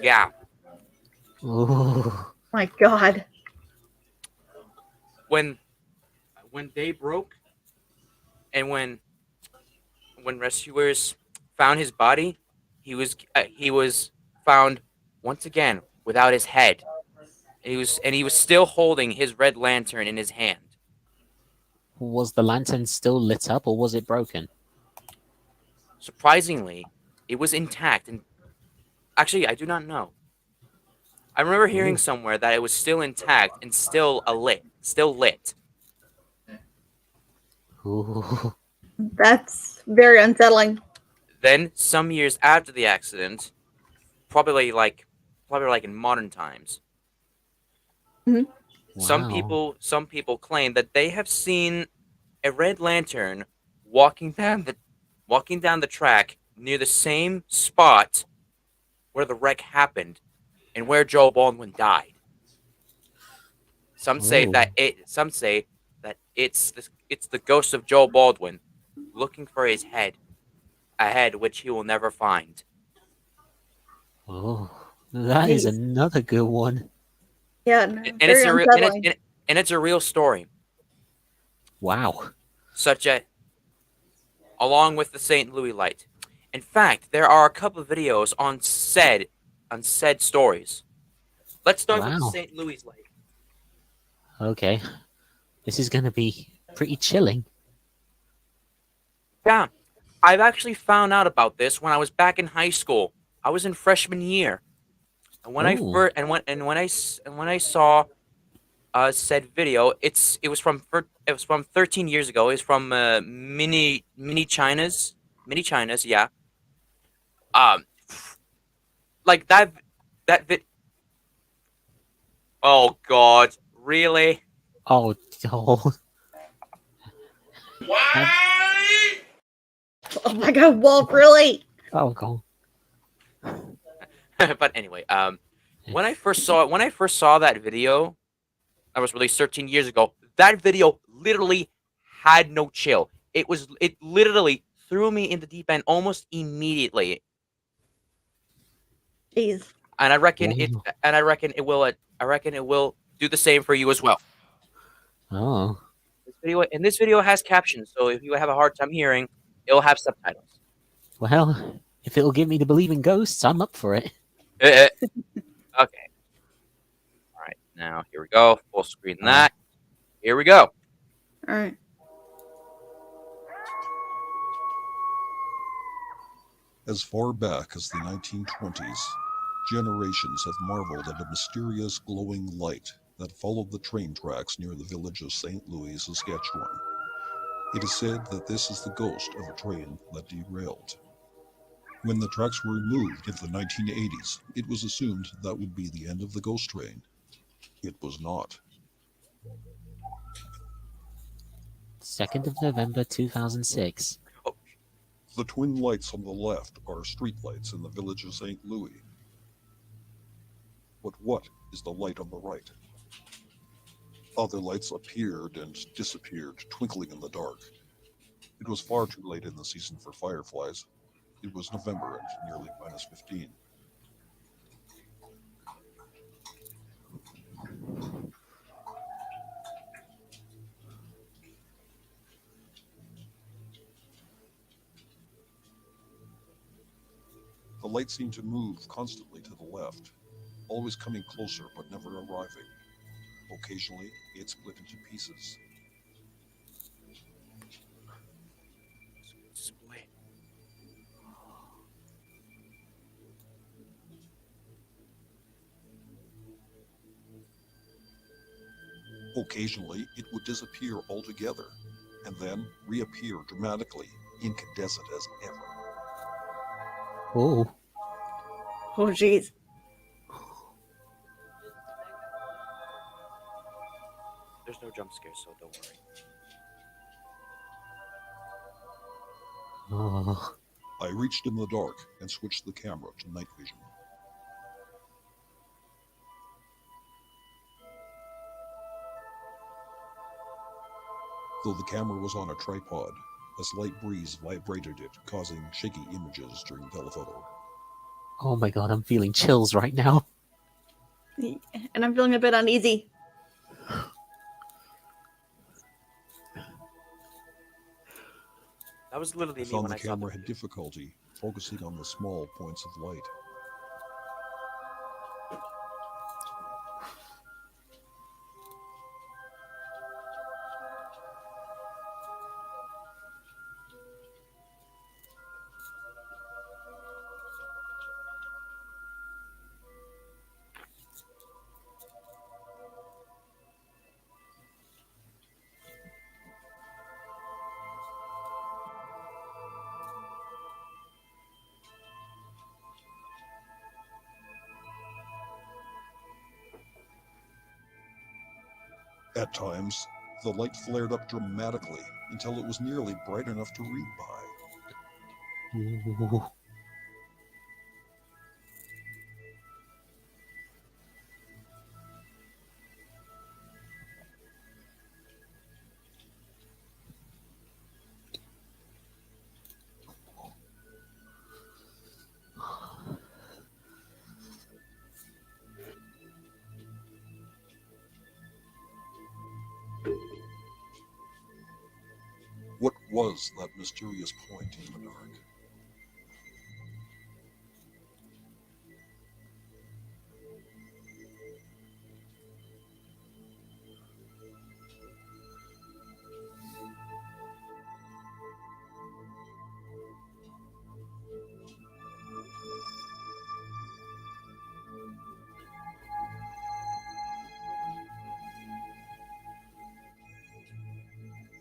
Yeah. Ooh. My God. When day broke and when rescuers found his body, he was found once again without his head. He was still holding his red lantern in his hand. Was the lantern still lit up or was it broken? Surprisingly, it was intact, and actually I do not know. I remember hearing Ooh. somewhere that it was still intact and still lit. Ooh. That's very unsettling. Then some years after the accident, probably like in modern times, Mhm. Wow. some people claim that they have seen a red lantern walking down the track near the same spot where the wreck happened and where Joe Baldwin died. Some say Ooh. that it's the ghost of Joe Baldwin looking for his head, a head which he will never find. Oh, that is Jeez. another good one. Yeah, And very unsettling. it's a real story, Wow. such as along with the St. Louis light. In fact, there are a couple of videos on said stories. Let's start with the Wow. St. Louis light. Okay. This is going to be pretty chilling. Yeah, I've actually found out about this when I was back in high school. I was in freshman year, and when I Ooh. first and when I saw said video, it was from 13 years ago. It's from mini China's, yeah. Um, like that vid. Oh God, really? Oh, oh. Have- Oh my God, Wolf, really? oh, God. But anyway, when I first saw that video, that was released 13 years ago. That video literally had no chill. It literally threw me in the deep end almost immediately, Jeez. and I reckon Wow. I reckon it will do the same for you as well. Oh. This video has captions, so if you have a hard time hearing, it'll have subtitles. Well, if it'll get me to believe in ghosts, I'm up for it. Okay. All right. Now here we go. Full screen that. Here we go. All right. As far back as the 1920s, generations have marveled at a mysterious glowing light that followed the train tracks near the village of St. Louis, Saskatchewan. It is said that this is the ghost of a train that derailed. When the tracks were removed in the 1980s, it was assumed that would be the end of the ghost train. It was not. 2nd of November 2006. The twin lights on the left are street lights in the village of St. Louis. But what is the light on the right? Other lights appeared and disappeared, twinkling in the dark. It was far too late in the season for fireflies. It was November and nearly -15. The light seemed to move constantly to the left, always coming closer but never arriving. Occasionally, it split into pieces. Split. Occasionally, it would disappear altogether, and then reappear dramatically, incandescent as ever. Oh. Oh, jeez. There's no jump scares, so don't worry. Oh. I reached in the dark and switched the camera to night vision. Though the camera was on a tripod, a slight breeze vibrated it, causing shaky images during telephoto. Oh my god, I'm feeling chills right now. And I'm feeling a bit uneasy. That was literally I me found when the I saw camera the had video. difficulty focusing on the small points of light. At times, the light flared up dramatically until it was nearly bright enough to read by. Ooh. What was that mysterious point in the dark?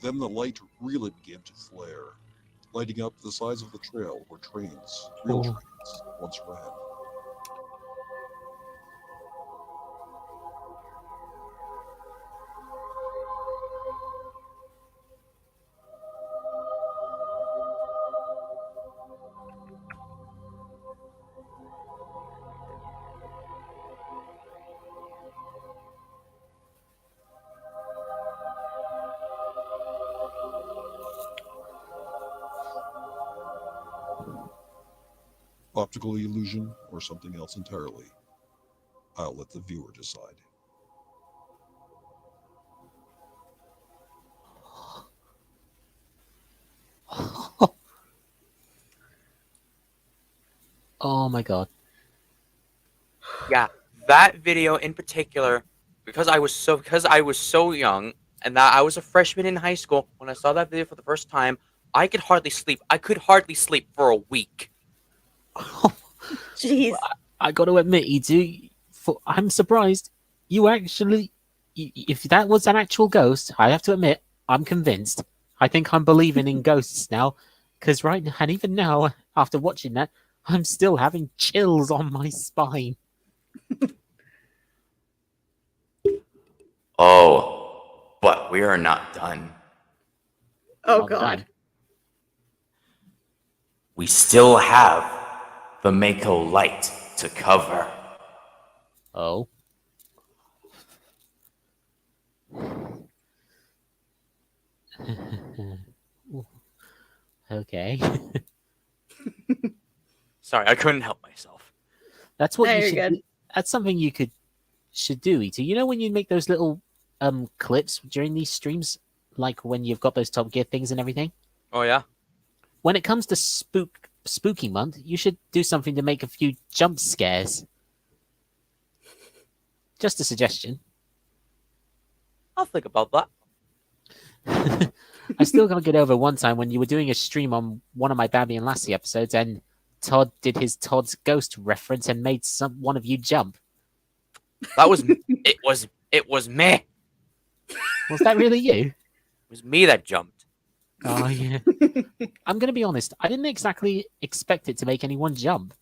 Then the light really began to flare, lighting up the sides of the trail where trains, real Oh. trains, once ran. Optical illusion or something else entirely? I'll let the viewer decide. Oh my god. Yeah, that video in particular, because I was so young, and that I was a freshman in high school when I saw that video for the first time. I could hardly sleep. I could hardly sleep for a week. Jeez. I got to admit, you do. I'm surprised you actually. If that was an actual ghost, I have to admit, I'm convinced. I think I'm believing in ghosts now, because right now, and even now, after watching that, I'm still having chills on my spine. Oh, but we are not done. Oh, Not God. done. We still have the Mako light to cover. Oh. Okay. Sorry, I couldn't help myself. That's what No, you you're should good. do. That's something you should do, Ito. You know when you make those little clips during these streams, like when you've got those Top Gear things and everything? Oh yeah? When it comes to spooky month, you should do something to make a few jump scares. Just a suggestion. I'll think about that. I still can't get over one time when you were doing a stream on one of my Babby and Lassie episodes, and Todd did his Todd's Ghost reference and made one of you jump. That was it was me. It Was that really you? was me that jumped. Oh yeah. I'm gonna be honest. I didn't exactly expect it to make anyone jump.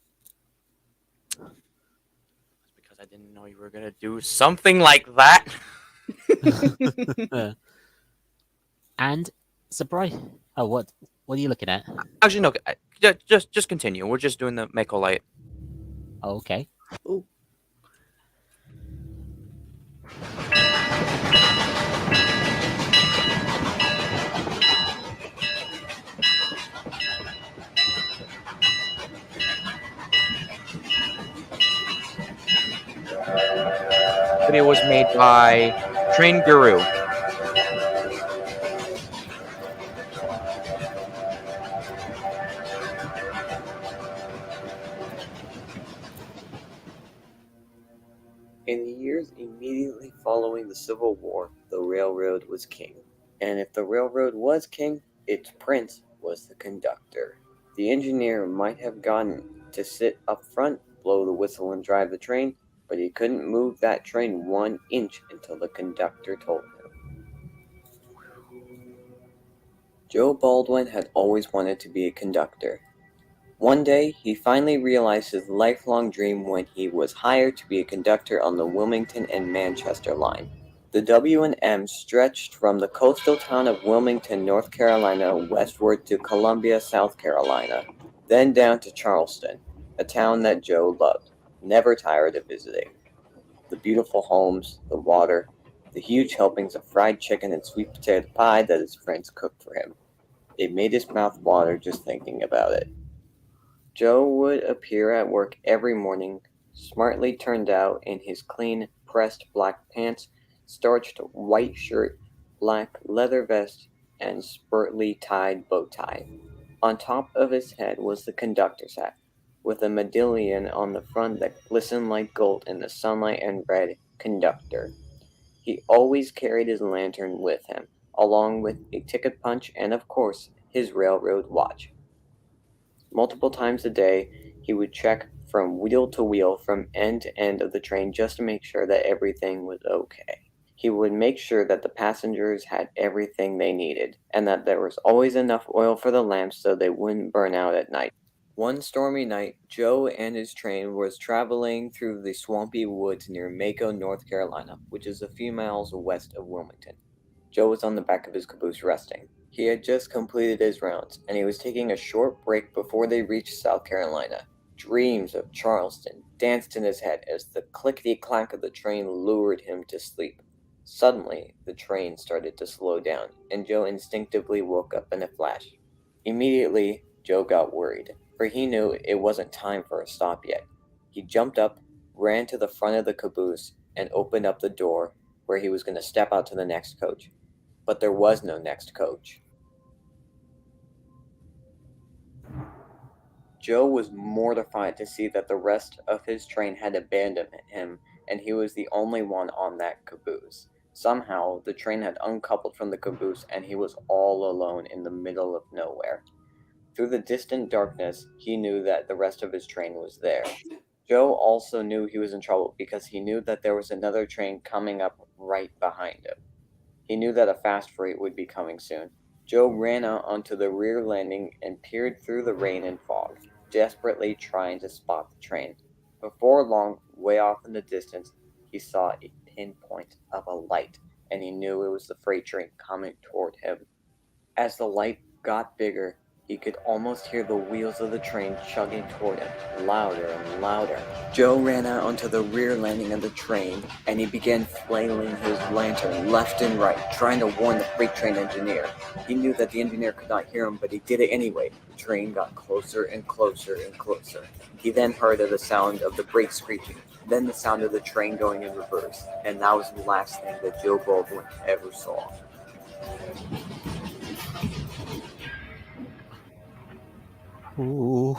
Because I didn't know you were gonna do something like that. And surprise. Oh, what are you looking at? Actually, no. Just continue. We're just doing the Mako light. Oh, okay. Ooh. Video was made by Train Guru. In the years immediately following the Civil War, the railroad was king. And if the railroad was king, its prince was the conductor. The engineer might have gotten to sit up front, blow the whistle and drive the train, but he couldn't move that train 1 inch until the conductor told him. Joe Baldwin had always wanted to be a conductor. One day, he finally realized his lifelong dream when he was hired to be a conductor on the Wilmington and Manchester line. The W&M stretched from the coastal town of Wilmington, North Carolina, westward to Columbia, South Carolina, then down to Charleston, a town that Joe loved, never tired of visiting. The beautiful homes, the water, the huge helpings of fried chicken and sweet potato pie that his friends cooked for him. It made his mouth water just thinking about it. Joe would appear at work every morning, smartly turned out in his clean, pressed black pants, starched white shirt, black leather vest, and spurtly tied bow tie. On top of his head was the conductor's hat, with a medallion on the front that glistened like gold in the sunlight and read, "Conductor." He always carried his lantern with him, along with a ticket punch and, of course, his railroad watch. Multiple times a day, he would check from wheel to wheel, from end to end of the train, just to make sure that everything was okay. He would make sure that the passengers had everything they needed, and that there was always enough oil for the lamps so they wouldn't burn out at night. One stormy night, Joe and his train was traveling through the swampy woods near Mako, North Carolina, which is a few miles west of Wilmington. Joe was on the back of his caboose resting. He had just completed his rounds, and he was taking a short break before they reached South Carolina. Dreams of Charleston danced in his head as the clickety-clack of the train lured him to sleep. Suddenly, the train started to slow down, and Joe instinctively woke up in a flash. Immediately, Joe got worried, for he knew it wasn't time for a stop yet. He jumped up, ran to the front of the caboose, and opened up the door where he was going to step out to the next coach. But there was no next coach. Joe was mortified to see that the rest of his train had abandoned him, and he was the only one on that caboose. Somehow, the train had uncoupled from the caboose, and he was all alone in the middle of nowhere. Through the distant darkness, he knew that the rest of his train was there. Joe also knew he was in trouble because he knew that there was another train coming up right behind him. He knew that a fast freight would be coming soon. Joe ran out onto the rear landing and peered through the rain and fog, desperately trying to spot the train. Before long, way off in the distance, he saw a pinpoint of a light, and he knew it was the freight train coming toward him. As the light got bigger, He could almost hear the wheels of the train chugging toward him, louder and louder. Joe ran out onto the rear landing of the train, and he began flailing his lantern left and right, trying to warn the freight train engineer. He knew that the engineer could not hear him, but he did it anyway. The train got closer and closer and closer. He then heard the sound of the brakes screeching, then the sound of the train going in reverse, and that was the last thing that Joe Baldwin ever saw. Ooh.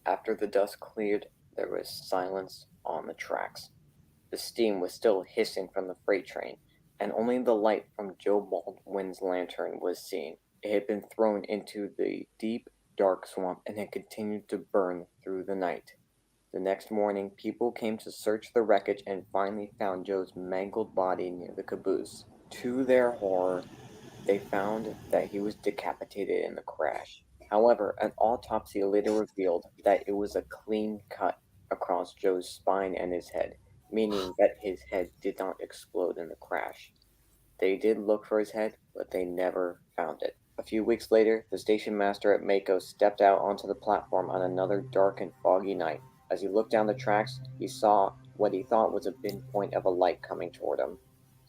After the dust cleared, there was silence on the tracks. The steam was still hissing from the freight train, and only the light from Joe Baldwin's lantern was seen. It had been thrown into the deep, dark swamp and had continued to burn through the night. The next morning, people came to search the wreckage and finally found Joe's mangled body near the caboose. To their horror, they found that he was decapitated in the crash. However, an autopsy later revealed that it was a clean cut across Joe's spine and his head, meaning that his head did not explode in the crash. They did look for his head, but they never found it. A few weeks later, the station master at Mako stepped out onto the platform on another dark and foggy night. As he looked down the tracks, he saw what he thought was a pinpoint of a light coming toward him.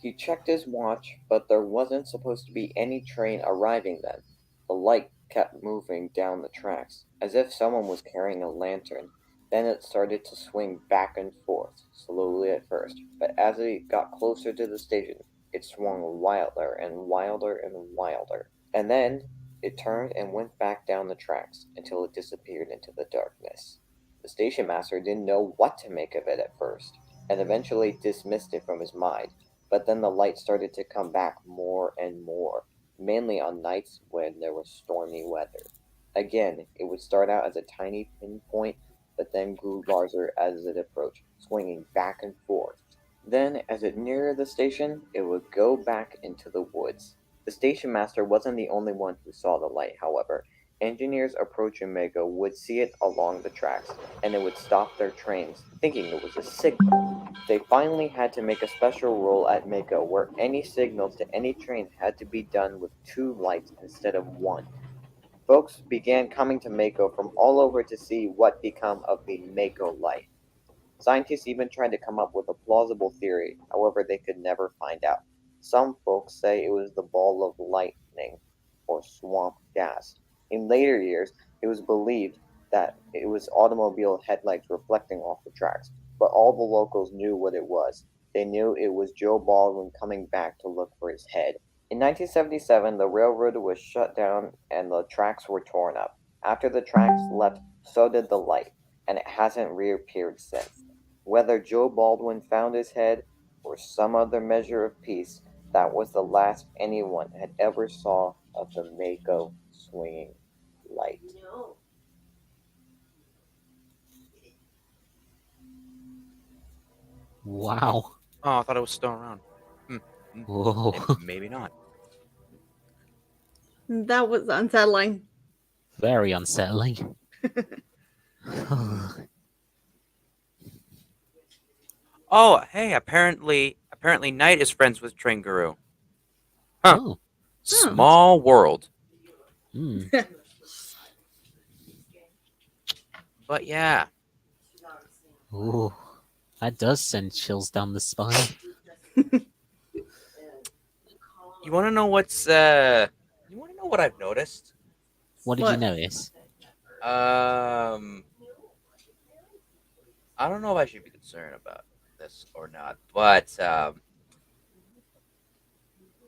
He checked his watch, but there wasn't supposed to be any train arriving then. The light kept moving down the tracks, as if someone was carrying a lantern. Then it started to swing back and forth, slowly at first, but as it got closer to the station, it swung wilder and wilder and wilder. And then it turned and went back down the tracks until it disappeared into the darkness. The station master didn't know what to make of it at first, and eventually dismissed it from his mind. But then the light started to come back more and more, mainly on nights when there was stormy weather. Again, it would start out as a tiny pinpoint, but then grew larger as it approached, swinging back and forth. Then, as it neared the station, it would go back into the woods. The station master wasn't the only one who saw the light, however. Engineers approaching Mego would see it along the tracks, and they would stop their trains, thinking it was a signal. They finally had to make a special rule at Mako where any signals to any train had to be done with 2 lights instead of 1. Folks began coming to Mako from all over to see what become of the Mako light. Scientists even tried to come up with a plausible theory, however they could never find out. Some folks say it was the ball of lightning, or swamp gas. In later years, it was believed that it was automobile headlights reflecting off the tracks, but all the locals knew what it was. They knew it was Joe Baldwin coming back to look for his head. In 1977, the railroad was shut down and the tracks were torn up. After the tracks left, so did the light, and it hasn't reappeared since. Whether Joe Baldwin found his head or some other measure of peace, that was the last anyone had ever saw of the Mako swinging light. Wow. Oh, I thought it was still around. Whoa. Maybe not. That was unsettling. Very unsettling. Oh, hey, apparently Knight is friends with Train Guru. Huh. Oh. Small world. Hmm. But yeah. Ooh. That does send chills down the spine. You wanna know what's you wanna know what I've noticed? What did What? you notice? I don't know if I should be concerned about this or not, but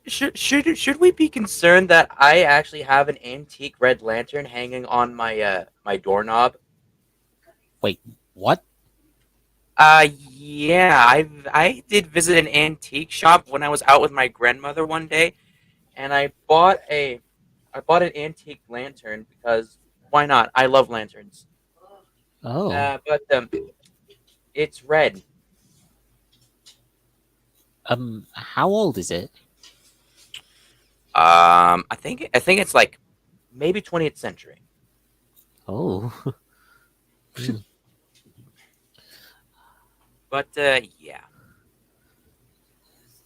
should we be concerned that I actually have an antique red lantern hanging on my my doorknob? Wait, what? Yeah, I did visit an antique shop when I was out with my grandmother one day, and I bought an antique lantern because why not? I love lanterns. Oh. But it's red. How old is it? I think it's like maybe 20th century. Oh. But yeah.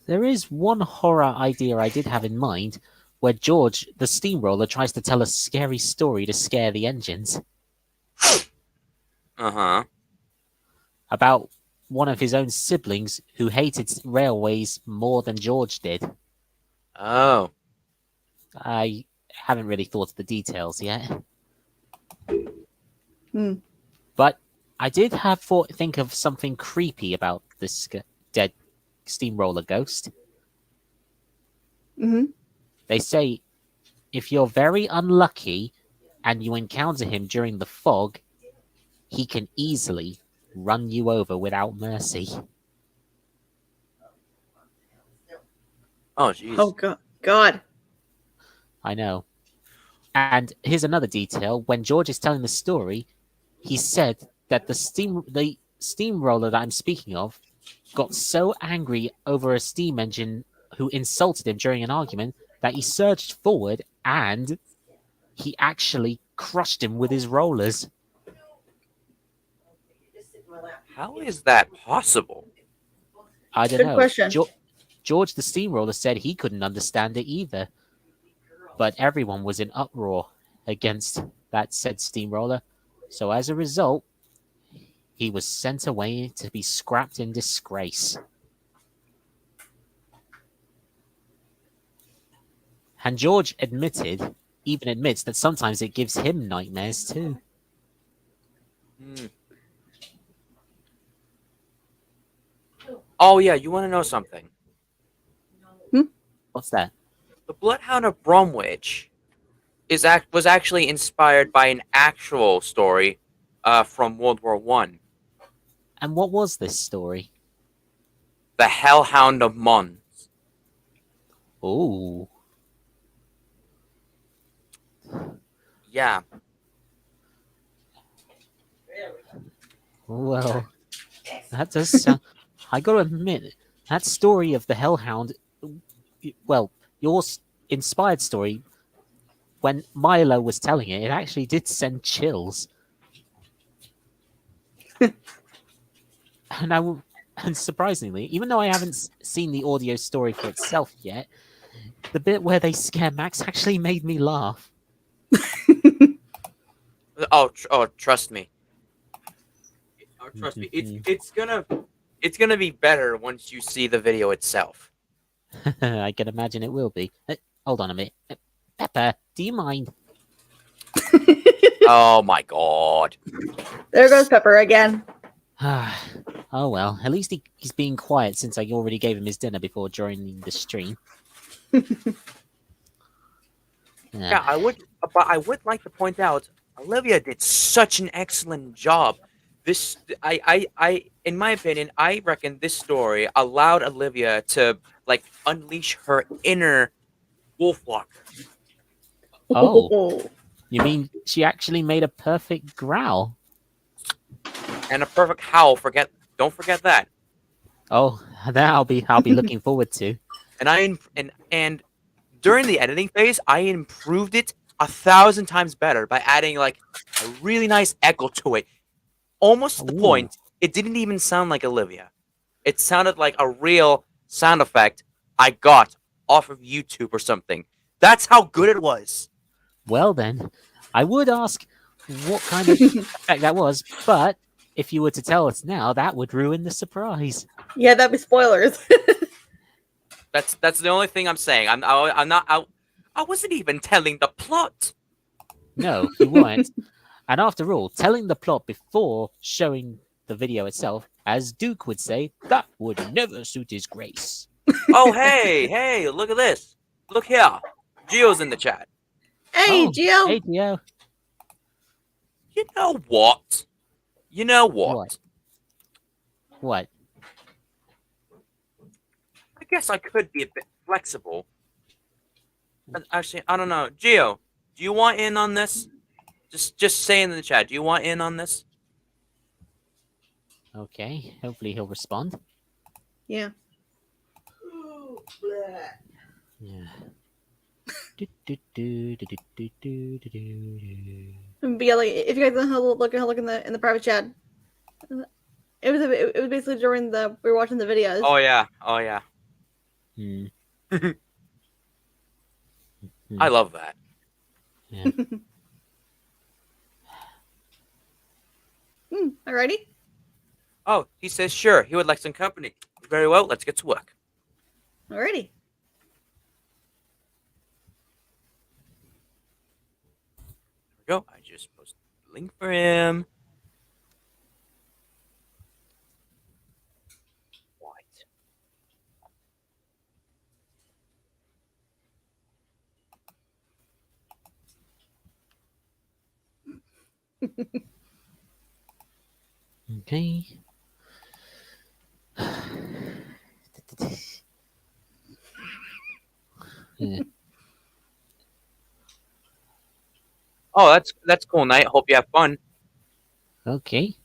There is one horror idea I did have in mind, where George, the steamroller, tries to tell a scary story to scare the engines Uh-huh. about one of his own siblings who hated railways more than George did. Oh. I haven't really thought of the details yet. Hmm. But I did think of something creepy about this dead steamroller ghost. Mm-hmm. They say if you're very unlucky and you encounter him during the fog, he can easily run you over without mercy. Oh, jeez. Oh God. I know. And here's another detail. When George is telling the story, he said that the steamroller that I'm speaking of got so angry over a steam engine who insulted him during an argument that he surged forward and he actually crushed him with his rollers. How is that possible? I don't Good know. question. George the steamroller said he couldn't understand it either. But everyone was in uproar against that said steamroller. So as a result, he was sent away to be scrapped in disgrace. And George even admits that sometimes it gives him nightmares too. Hmm. Oh, yeah, you want to know something? What's that? The Bloodhound of Bromwich was actually inspired by an actual story from World War One. And what was this story? The Hellhound of Mons. Oh, Yeah. well, that does sound. I gotta admit, that story of the Hellhound, well, your inspired story, when Milo was telling it, it actually did send chills. And surprisingly, even though I haven't seen the audio story for itself yet, the bit where they scare Max actually made me laugh. Oh, trust me. Oh, trust me. It's gonna be better once you see the video itself. I can imagine it will be. Hold on a minute. Pepper, do you mind? Oh my god. There goes Pepper again. Oh well, at least he's being quiet since I already gave him his dinner before joining the stream. Yeah, but I would like to point out, Olivia did such an excellent job. In my opinion, I reckon this story allowed Olivia to like unleash her inner wolfwalker. Oh. You mean she actually made a perfect growl? And a perfect howl. Don't forget that. Oh, that I'll be looking forward to. And during the editing phase, I improved it 1,000 times better by adding like a really nice echo to it. Almost to the Ooh. point, it didn't even sound like Olivia. It sounded like a real sound effect I got off of YouTube or something. That's how good it was. Well then, I would ask what kind of effect that was, but if you were to tell us now, that would ruin the surprise. Yeah, that'd be spoilers. That's the only thing I'm saying. I'm not. I wasn't even telling the plot. No, you weren't. And after all, telling the plot before showing the video itself, as Duke would say, that would never suit his grace. Oh, hey, look at this. Look here. Geo's in the chat. Hey, Oh, Geo. Hey, Geo. You know what? What? What? I guess I could be a bit flexible. But actually, I don't know. Geo, do you want in on this? Just say in the chat. Do you want in on this? Okay, hopefully he'll respond. Yeah. Yeah. But yeah, like if you guys want to look in the private chat, it was basically during we were watching the videos. Oh yeah. Hmm. I love that. Yeah. Alrighty. Oh, he says sure. He would like some company. Very well. Let's get to work. Alrighty. There we go. I just posted the link for him. Right. Okay. Yeah. Oh, that's cool, Knight. Hope you have fun. Okay.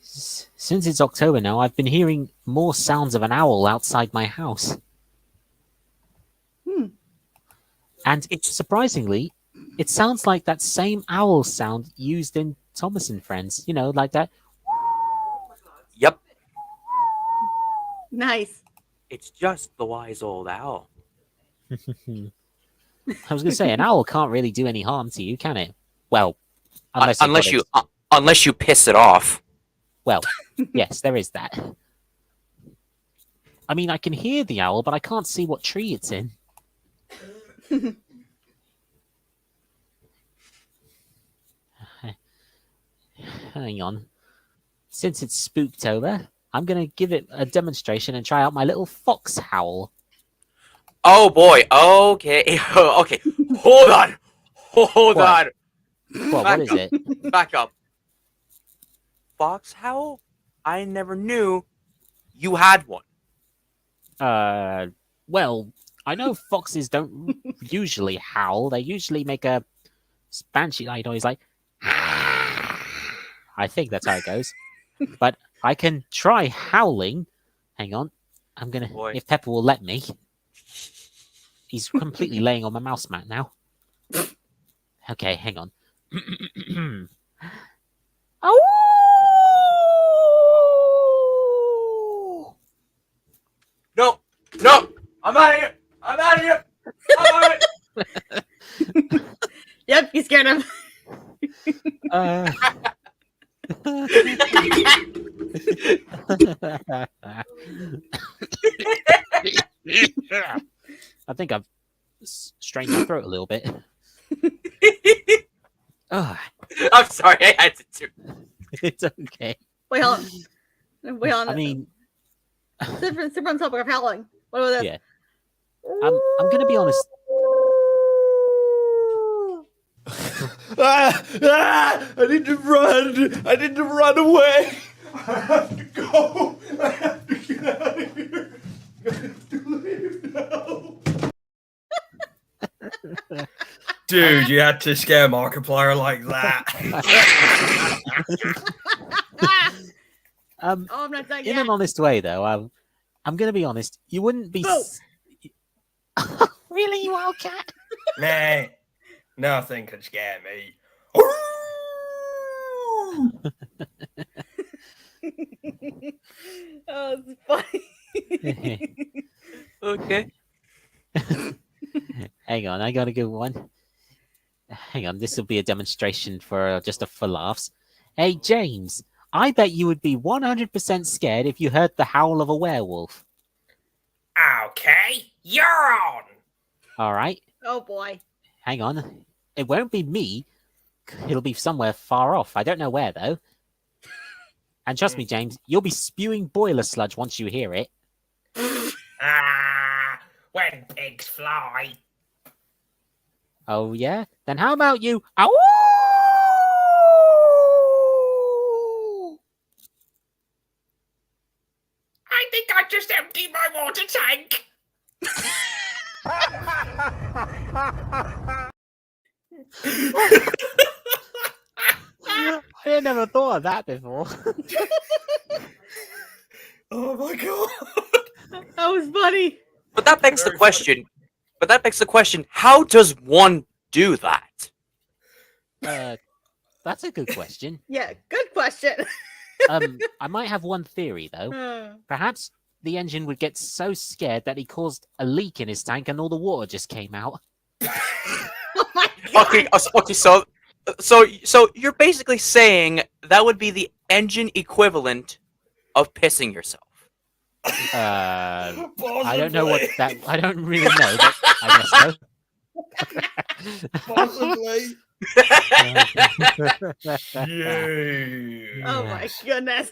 Since it's October now, I've been hearing more sounds of an owl outside my house. And surprisingly, it sounds like that same owl sound used in Thomas and Friends. You know, like that. Yep. Nice. It's just the wise old owl. I was going to say, an owl can't really do any harm to you, can it? Well, unless you piss it off. Well, yes, there is that. I mean, I can hear the owl, but I can't see what tree it's in. Hang on. Since it's Spooktober, I'm going to give it a demonstration and try out my little fox howl. Oh boy. Okay. Okay. Hold on. Hold What? on. Well, what is it? Back up. Fox howl? I never knew you had one. Well, I know foxes don't usually howl. They usually make a banshee-like noise, like. I think that's how it goes. But I can try howling. Hang on. I'm gonna. Boy. If Pepper will let me. He's completely laying on my mouse mat now. Okay, hang on. Oh! No. No. I'm out of here. I'm out of here. I'm out of here. Yep, you scared him. I think I've strained my throat a little bit. Oh, I'm sorry. I had to do. it's okay. Wait, hold on. Wait, hold on. I mean, super on topic of howling. What about this? yeah. I'm gonna be honest. I need to run. I need to run away. I have to go. I have to get out of here. I have to leave now. Dude, you had to scare Markiplier like that. Oh, I'm not done In yet. an honest way, though, I'm gonna be honest. You wouldn't be. Really, Wildcat? Nah, nothing can scare me. Oh, it's funny. Okay. Hang on, I got a good one. Hang on, this will be a demonstration for for laughs. Hey, James, I bet you would be 100% scared if you heard the howl of a werewolf. Okay, you're on. All right, Oh boy. hang on. It won't be me. It'll be somewhere far off. I don't know where, though. And trust me, James, you'll be spewing boiler sludge once you hear it. When pigs fly. Oh, yeah? Then how about you? Ow! I think I just emptied my water tank. I never thought of that before. Oh my god. That was funny. But that begs the Very question. But that begs the question: how does one do that? That's a good question. Yeah, good question. I might have one theory, though. Perhaps the engine would get so scared that he caused a leak in his tank and all the water just came out. Oh my god. Okay. So you're basically saying that would be the engine equivalent of pissing yourself. I don't know what that. I don't really know, but I guess so. Possibly. Oh my goodness.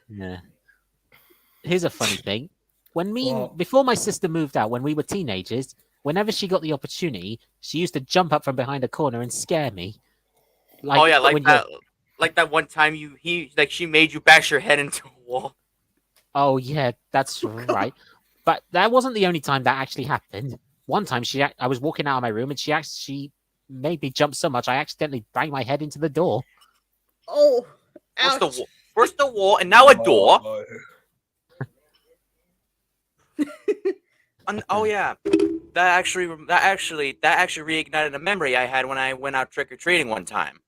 Yeah. Here's a funny thing. Well- Before my sister moved out, when we were teenagers, whenever she got the opportunity, she used to jump up from behind a corner and scare me. Oh yeah, like when that. Like that one time she made you bash your head into a wall. Oh yeah, that's right. But that wasn't the only time that actually happened. One time, I was walking out of my room and she made me jump so much I accidentally banged my head into the door. Oh, First ouch. the wall, and now a door. Oh yeah, that actually reignited a memory I had when I went out trick or treating one time.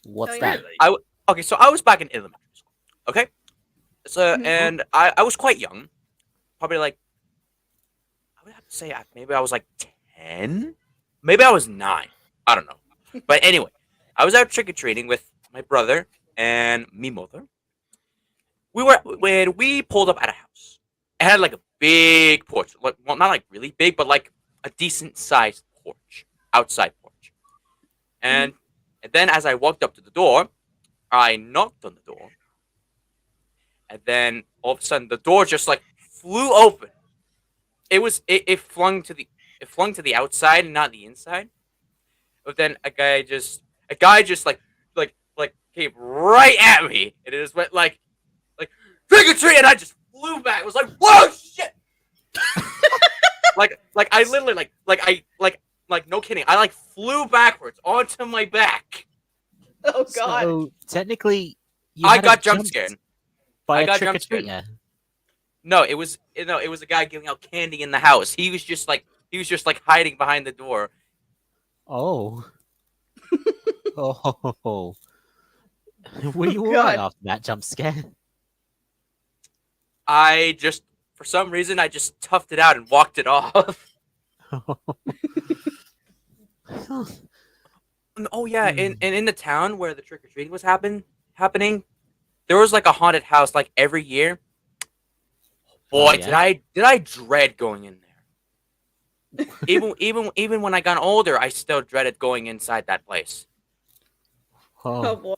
What's Oh, yeah. that? Okay, so I was back in elementary school. Okay, so Mhm. and I was quite young, probably like I would have to say maybe I was like 10, maybe I was 9. I don't know, but anyway, I was out trick or treating with my brother and me mother. When we pulled up at a house. It had like a big porch, well, not like really big, but like a decent sized porch, outside porch. And then as I walked up to the door, I knocked on the door, and then all of a sudden the door just like flew open. It flung to the outside and not the inside. But then a guy just like came right at me, and it just went like trick or treat, and I just flew back. I was like, whoa, shit! like I literally like no kidding. I like flew backwards onto my back. Oh god. So technically, I had got a jump jump scared. by I a got trick or jump scared. treater. No, it was a guy giving out candy in the house. He was just like hiding behind the door. Oh. Oh. Were you Oh, alright God. after that jump scare? I just for some reason I just toughed it out and walked it off. Oh yeah, and in the town where the trick or treating was happening, there was like a haunted house like every year. Boy, yeah? did I dread going in there. Even when I got older, I still dreaded going inside that place. Oh boy.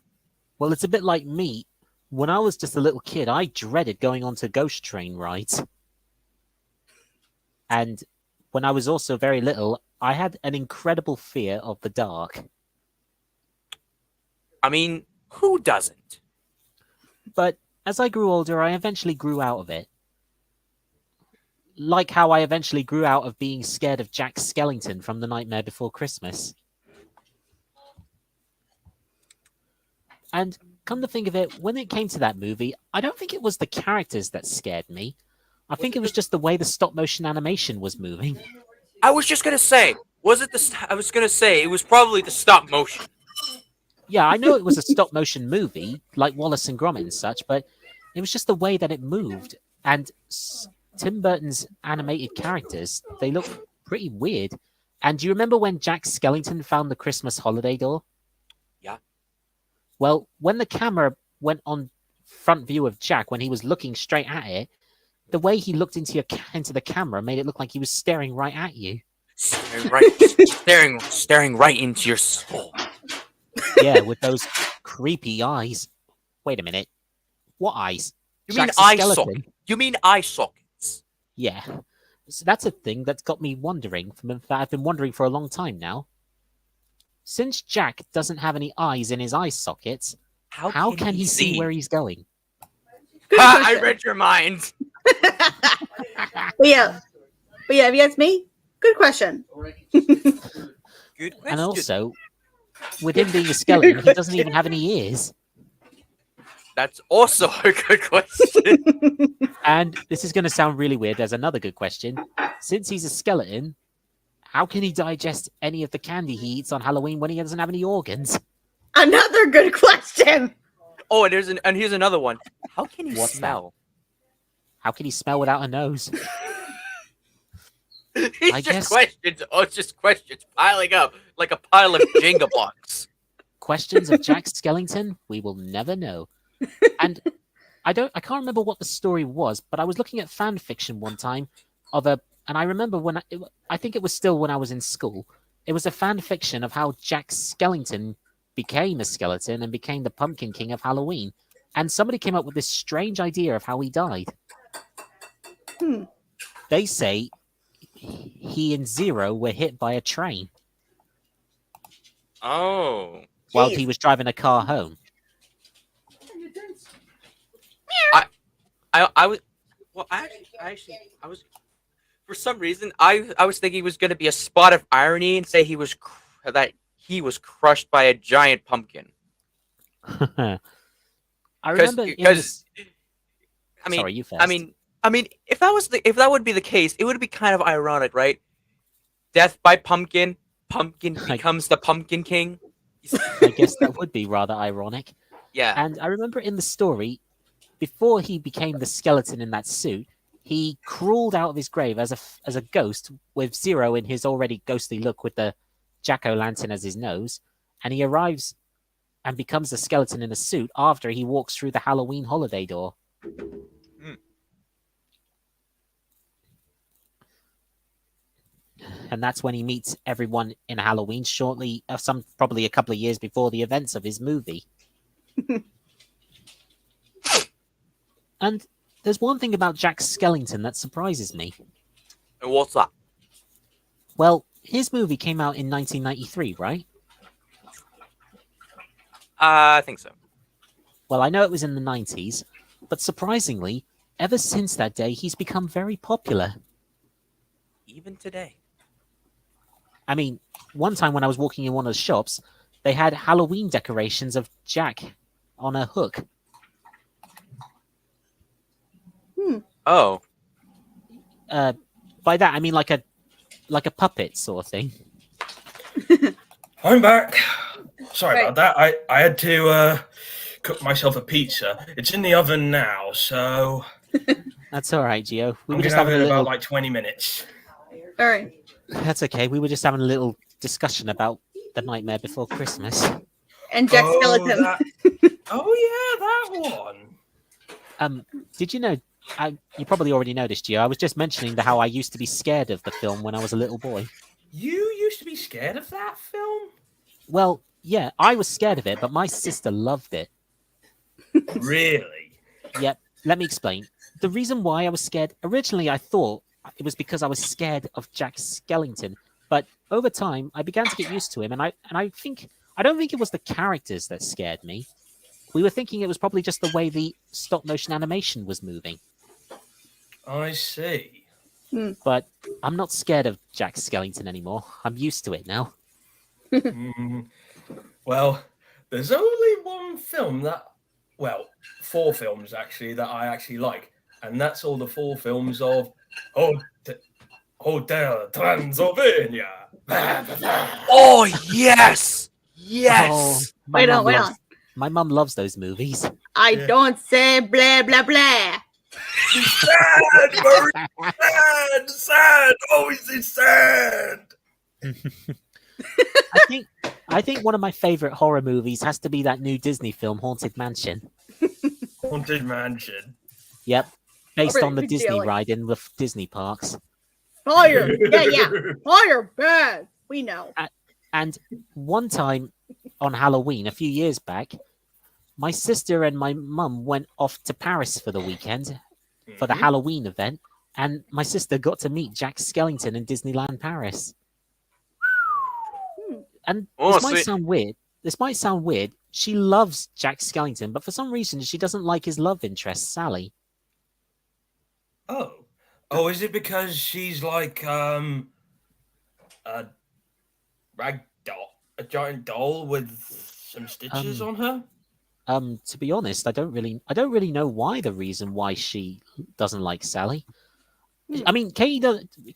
Well, it's a bit like me. When I was just a little kid, I dreaded going onto ghost train rides. And when I was also very little, I had an incredible fear of the dark. I mean, who doesn't? But as I grew older, I eventually grew out of it. Like how I eventually grew out of being scared of Jack Skellington from The Nightmare Before Christmas. And come to think of it, when it came to that movie, I don't think it was the characters that scared me. I think it was just the way the stop motion animation was moving. I was just gonna say, I was gonna say it was probably the stop motion. Yeah, I know it was a stop motion movie, like Wallace and Gromit and such, but it was just the way that it moved. And Tim Burton's animated characters, they look pretty weird. And do you remember when Jack Skellington found the Christmas holiday door? Yeah. Well, when the camera went on front view of Jack, when he was looking straight at it, the way he looked into the camera made it look like he was staring right at you. Staring right into your soul. Yeah, with those creepy eyes. Wait a minute. What eyes? You mean Jack's a eye skeleton. socket? You mean eye sockets? Yeah. So that's a thing that's got me wondering, that I've been wondering for a long time now. Since Jack doesn't have any eyes in his eye sockets, how can he see where he's going? Ha, I read your mind. But yeah, if you ask me, good question. Good question. And also, with him being a skeleton, he doesn't even have any ears. That's also a good question. And this is going to sound really weird. There's another good question. Since he's a skeleton, how can he digest any of the candy he eats on Halloween when he doesn't have any organs? Another good question. Oh, and here's another one. How can he What's smell? How can he smell without a nose? It's I just guess- questions. Oh, it's just questions piling up like a pile of Jenga blocks. Questions of Jack Skellington, we will never know. And I can't remember what the story was, but I was looking at fan fiction one time and I remember I think it was still when I was in school. It was a fan fiction of how Jack Skellington became a skeleton and became the Pumpkin King of Halloween. And somebody came up with this strange idea of how he died. They say he and Zero were hit by a train Oh. while he was driving a car home. I was for some reason I was thinking it was going to be a spot of irony and say that he was crushed by a giant pumpkin. I remember because I mean sorry, you first. I mean if that would be the case, it would be kind of ironic, right? Death by pumpkin becomes the Pumpkin King. I guess that would be rather ironic. Yeah. And I remember in the story, before he became the skeleton in that suit, he crawled out of his grave as a ghost with Zero in his already ghostly look with the jack-o'-lantern as his nose, and he arrives and becomes a skeleton in a suit after he walks through the Halloween holiday door. And that's when he meets everyone in Halloween shortly, probably a couple of years before the events of his movie. And there's one thing about Jack Skellington that surprises me. And what's that? Well, his movie came out in 1993, right? I think so. Well, I know it was in the 90s, but surprisingly, ever since that day, he's become very popular. Even today. I mean, one time when I was walking in one of the shops, they had Halloween decorations of Jack on a hook. Oh. By that I mean like a puppet sort of thing. I'm back. Sorry Right. about that. I had to cook myself a pizza. It's in the oven now, so That's all right, Geo. We I'm were gonna just have having it a in little. about like 20 minutes. All right. That's okay. We were just having a little discussion about the Nightmare Before Christmas. And Jack Skeleton. Oh yeah, that one. Did you know? You probably already know this, Gio. I was just mentioning how I used to be scared of the film when I was a little boy. You used to be scared of that film? Well, yeah, I was scared of it, but my sister loved it. Really? Yep. Let me explain. The reason why I was scared originally, I thought it was because I was scared of Jack Skellington, but over time, I began to get used to him, and I don't think it was the characters that scared me. We were thinking it was probably just the way the stop motion animation was moving. I see. But I'm not scared of Jack Skellington anymore. I'm used to it now. Well, there's only one film four films actually that I actually like, and that's all the four films of Hotel Transylvania. Oh yes. Yes. My mum wait loves- on. My mum loves those movies. I don't say blah blah blah. Sad, very sad, always sad. I think one of my favorite horror movies has to be that new Disney film, Haunted Mansion. Haunted Mansion. Yep, based really on the big Disney deal. ride in the Disney parks. Fire. Yeah. Fire. Bad. We know. And one time on Halloween, a few years back, my sister and my mum went off to Paris for the weekend for the Halloween event, and my sister got to meet Jack Skellington in Disneyland Paris. And Oh, this might sweet. sound weird. This might sound weird. She loves Jack Skellington, but for some reason she doesn't like his love interest, Sally. Oh, is it because she's like a rag doll, a giant doll with some stitches on her? To be honest, I don't really know why the reason why she doesn't like Sally. I mean, Katie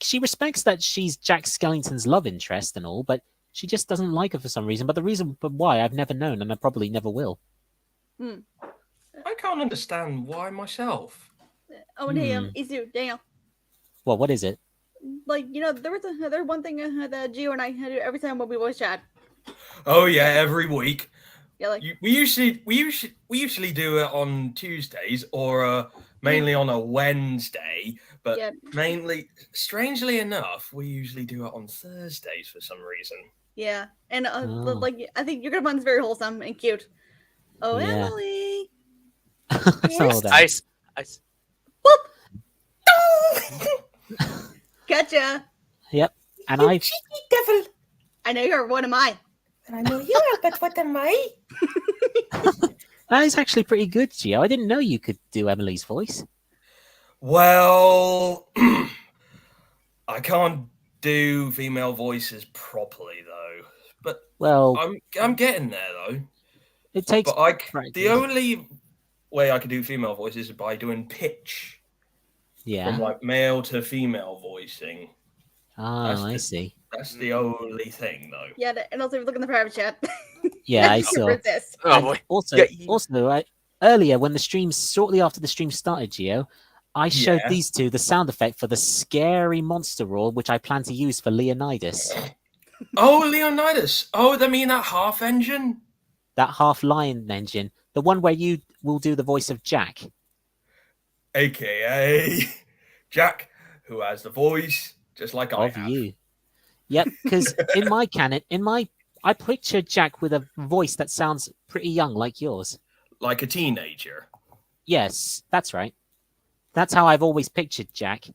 she respects that she's Jack Skellington's love interest and all, but she just doesn't like her for some reason. But the reason why I've never known, and I probably never will. I can't understand why myself. Oh, and hey, Isu, Daniel. Well, what is it? Like, there was one thing that Geo and I had to do every time when we voice chat. Oh yeah, every week. Yeah, like We usually do it on Tuesdays or mainly on a Wednesday, but Yeah. mainly, strangely enough, we usually do it on Thursdays for some reason. yeah, and Oh. like I think you're gonna find this very wholesome and cute. Oh, Yeah. Emily. Hold on. Ice. Gotcha. Yep. And I Cheeky devil. I know you're one of mine. And I know you are, but what am I? that is actually pretty good, Gio. I didn't know you could do Emily's voice. Well, I can't do female voices properly though, but Well, I'm getting there though. it takes. But the practice. only way I can do female voices is by doing pitch Yeah. from like male to female voicing. Ah, I see. That's the only thing though. Yeah, and also if you look in the private chat. Yeah, I you saw. resist. Oh And boy. also, Yeah, earlier when the stream, shortly after the stream started, Gio, I showed Yeah. these two the sound effect for the scary monster roar, which I plan to use for Leonidas. Oh, Leonidas. Oh, they mean that half engine? That half lion engine, the one where you will do the voice of Jack. AKA Jack, who has the voice just like I Of have. you. Yep, because in my canon, I picture Jack with a voice that sounds pretty young, like yours. Like a teenager. Yes, that's right. That's how I've always pictured Jack.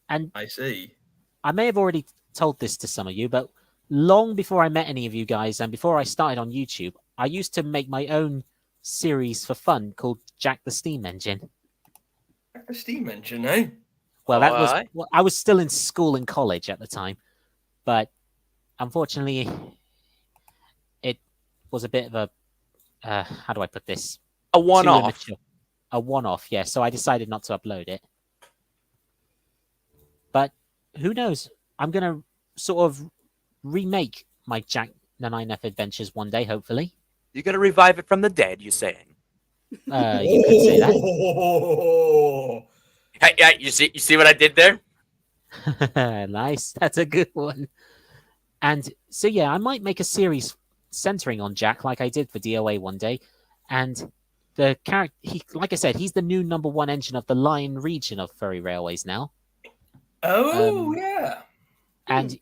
And I see. I may have already told this to some of you, but long before I met any of you guys and before I started on YouTube, I used to make my own series for fun called Jack the Steam Engine. A steam engine, eh? Well, that was Alright. well, I was still in school and college at the time, but unfortunately, it was a bit of a how do I put this? A Too one-off. immature. A one-off, yeah. So I decided not to upload it. But who knows? I'm gonna sort of remake my Jack the 9F adventures one day, hopefully. You're gonna revive it from the dead, you're saying? You could say that. Oh, Hey, you see what I did there? Nice. That's a good one. And so, yeah, I might make a series centering on Jack like I did for DOA one day. And the character, like I said, he's the new #1 engine of the Lion region of Furry Railways now. yeah. And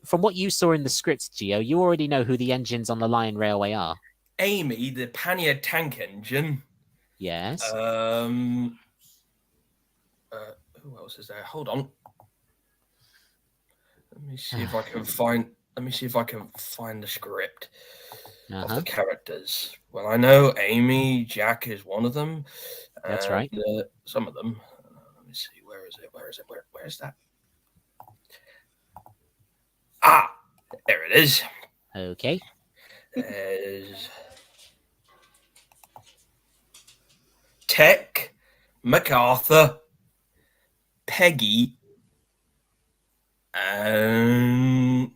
from what you saw in the scripts, Geo, you already know who the engines on the Lion Railway are. Amy, the pannier tank engine. Yes. Who else is there? Hold on. Let me see if I can find. Let me see if I can find the script of the characters. Well, I know Amy, Jack is one of them. That's right. Some of them. Let me see. Where is it? Where is it? Where is that? Ah, there it is. Okay. There's Tech, MacArthur, Peggy, and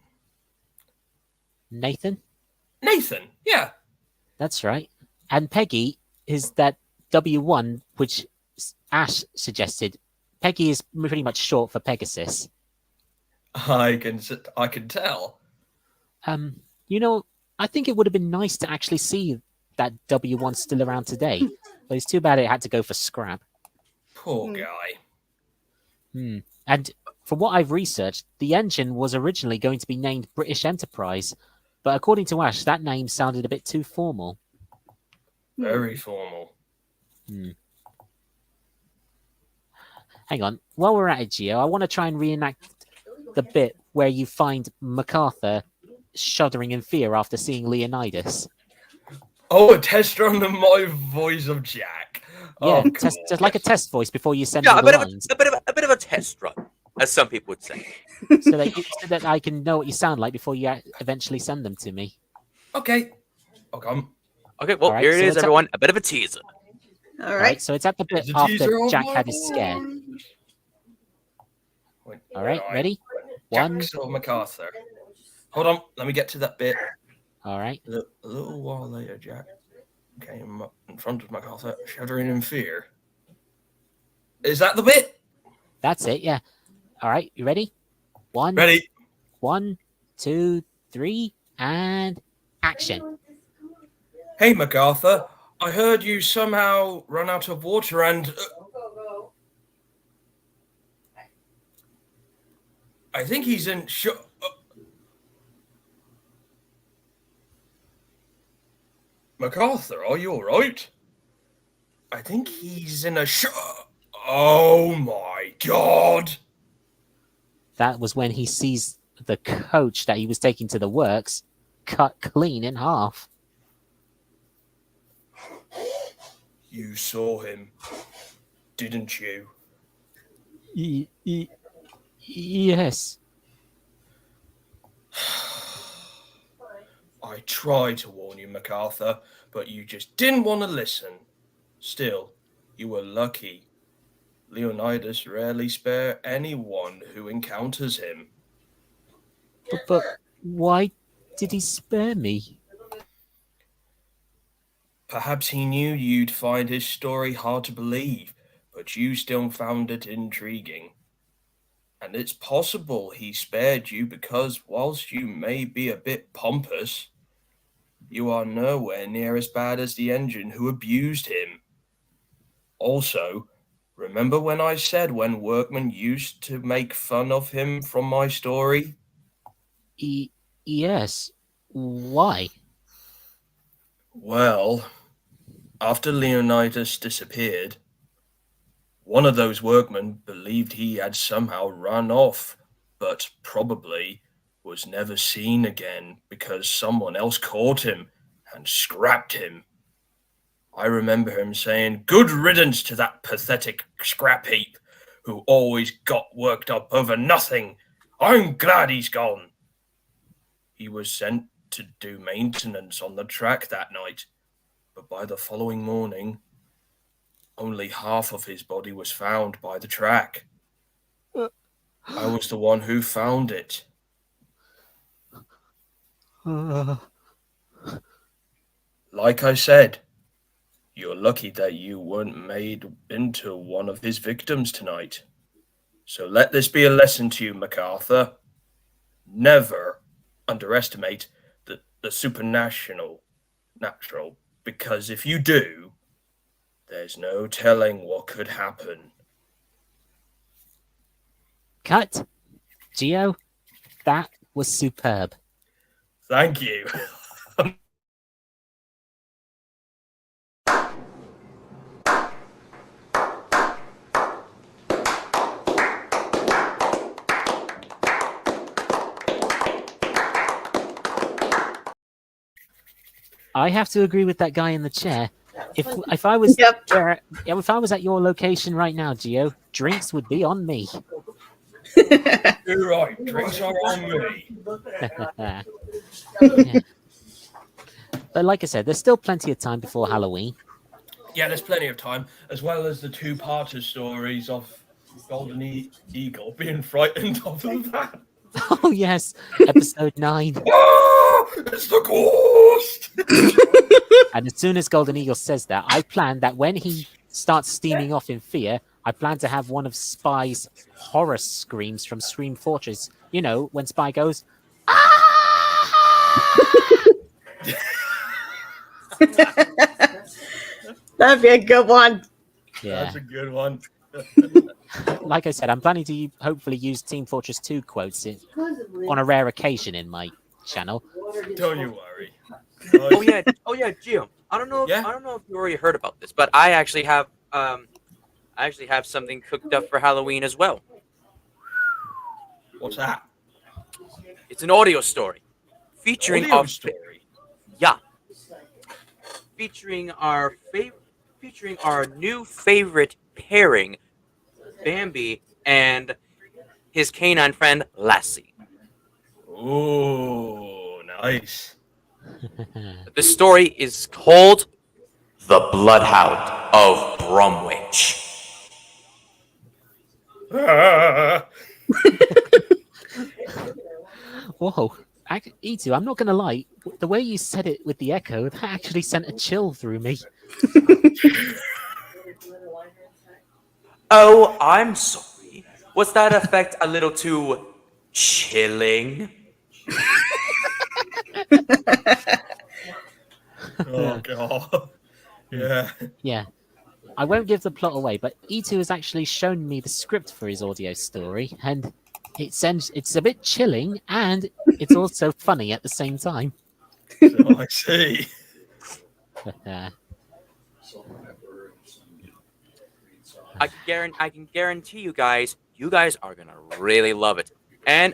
Nathan? Nathan. Yeah. That's right. And Peggy is that W1, which Ash suggested. Peggy is pretty much short for Pegasus. I can tell. I think it would have been nice to actually see that W1 still around today. But it's too bad it had to go for scrap. Poor guy. And from what I've researched, the engine was originally going to be named British Enterprise. But according to Ash, that name sounded a bit too formal. Very formal. Hang on. While we're at it, Gio, I want to try and reenact the bit where you find MacArthur shuddering in fear after seeing Leonidas. Oh, a test run of my voice of Jack. Yeah, Oh, just like a test voice before you send Yeah, me a the bit of lines, a bit of a test run, as some people would say. so that I can know what you sound like before you eventually send them to me. Okay. Okay. Okay, well, Alright, here it so is, it's a- everyone. A bit of a teaser. All All right. right, so it's at the bit It's a after teaser of Jack my had his scare. voice. All right, ready? One. Jack or MacArthur. Hold on. Let me get to that bit. All right. A little while later, Jack came up in front of MacArthur, shuddering in fear. Is that the bit? That's it, yeah. All right, you ready? Ready? 1, 2, 3, and action. Hey, MacArthur. I heard you somehow run out of water and... I think he's in... MacArthur, are you all right? I think he's in a Oh my God! That was when he sees the coach that he was taking to the works cut clean in half. You saw him, didn't you? Yes. I tried to warn you, MacArthur, but you just didn't want to listen. Still, you were lucky. Leonidas rarely spares anyone who encounters him. But why did he spare me? Perhaps he knew you'd find his story hard to believe, but you still found it intriguing. And it's possible he spared you because whilst you may be a bit pompous, you are nowhere near as bad as the engine who abused him. Also, remember when I said when workmen used to make fun of him from my story? Yes. Why? Well, after Leonidas disappeared, one of those workmen believed he had somehow run off, but probably was never seen again because someone else caught him and scrapped him. I remember him saying, "Good riddance to that pathetic scrap heap who always got worked up over nothing. I'm glad he's gone." He was sent to do maintenance on the track that night, but by the following morning, only half of his body was found by the track. I was the one who found it. Like I said, you're lucky that you weren't made into one of his victims tonight. So let this be a lesson to you, MacArthur. Never underestimate the supernatural, because if you do, there's no telling what could happen. Cut. Geo, that was superb. Thank you. I have to agree with that guy in the chair. If I was Yep. if I was at your location right now, Geo, drinks would be on me. You're right, drinks are on me. Yeah. But like I said, there's still plenty of time before Halloween. Yeah, there's plenty of time, as well as the two-parter stories of Golden Eagle being frightened of that. Oh yes, episode 9. Oh, it's the ghost! And as soon as Golden Eagle says that, I plan that when he starts steaming off in fear, I plan to have one of Spy's horror screams from Scream Fortress. You know, when Spy goes, That'd be a good one. yeah. That's a good one. Like I said, I'm planning to hopefully use Team Fortress 2 quotes on a rare occasion in my channel. Don't you worry. Oh yeah, Gio. I don't know if you already heard about this, but I actually have something cooked up for Halloween as well. What's that? It's an audio story featuring Audio story. featuring our new favorite pairing, Bambi and his canine friend Lassie. Ooh, nice. The story is called The Bloodhound of Bromwich. Whoa. E2, I'm not going to lie. The way you said it with the echo, that actually sent a chill through me. Oh, I'm sorry. Was that effect a little too chilling? Oh god. Yeah. Yeah. I won't give the plot away, but E2 has actually shown me the script for his audio story, and it's a bit chilling and it's also funny at the same time. So I see. I can guarantee you guys are gonna really love it. And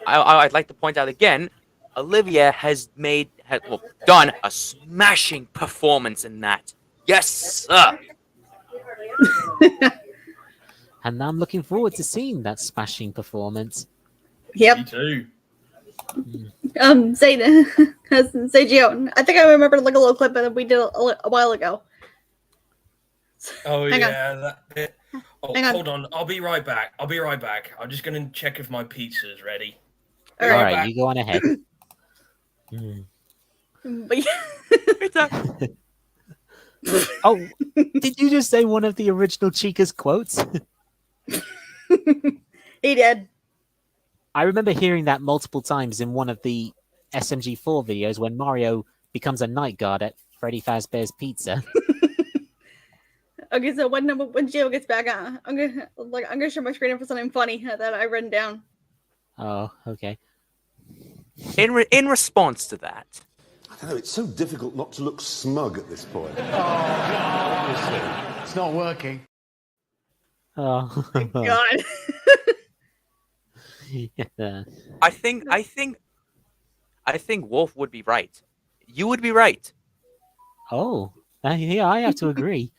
I'd like to point out again, Olivia has done a smashing performance in that. Yes, sir. And I'm looking forward to seeing that smashing performance. Me Yep. too. Say say Geo. I think I remember like a little clip that we did a while ago. Oh Hang on. yeah, that bit. Oh, Hang on. hold on. I'll be right back. I'm just gonna check if my pizza's ready. All All right. right, you go on ahead. Hmm. But Oh, did you just say one of the original Chica's quotes? he did. I remember hearing that multiple times in one of the SMG4 videos when Mario becomes a night guard at Freddy Fazbear's Pizza. Okay, so when Geo gets back, I'm gonna share my screen for something funny that I written down. Oh, okay. In response to that, I don't know, it's so difficult not to look smug at this point. Obviously. It's not working. Oh, God. yeah. I think Wolf would be right. You would be right. Oh, yeah, I have to agree.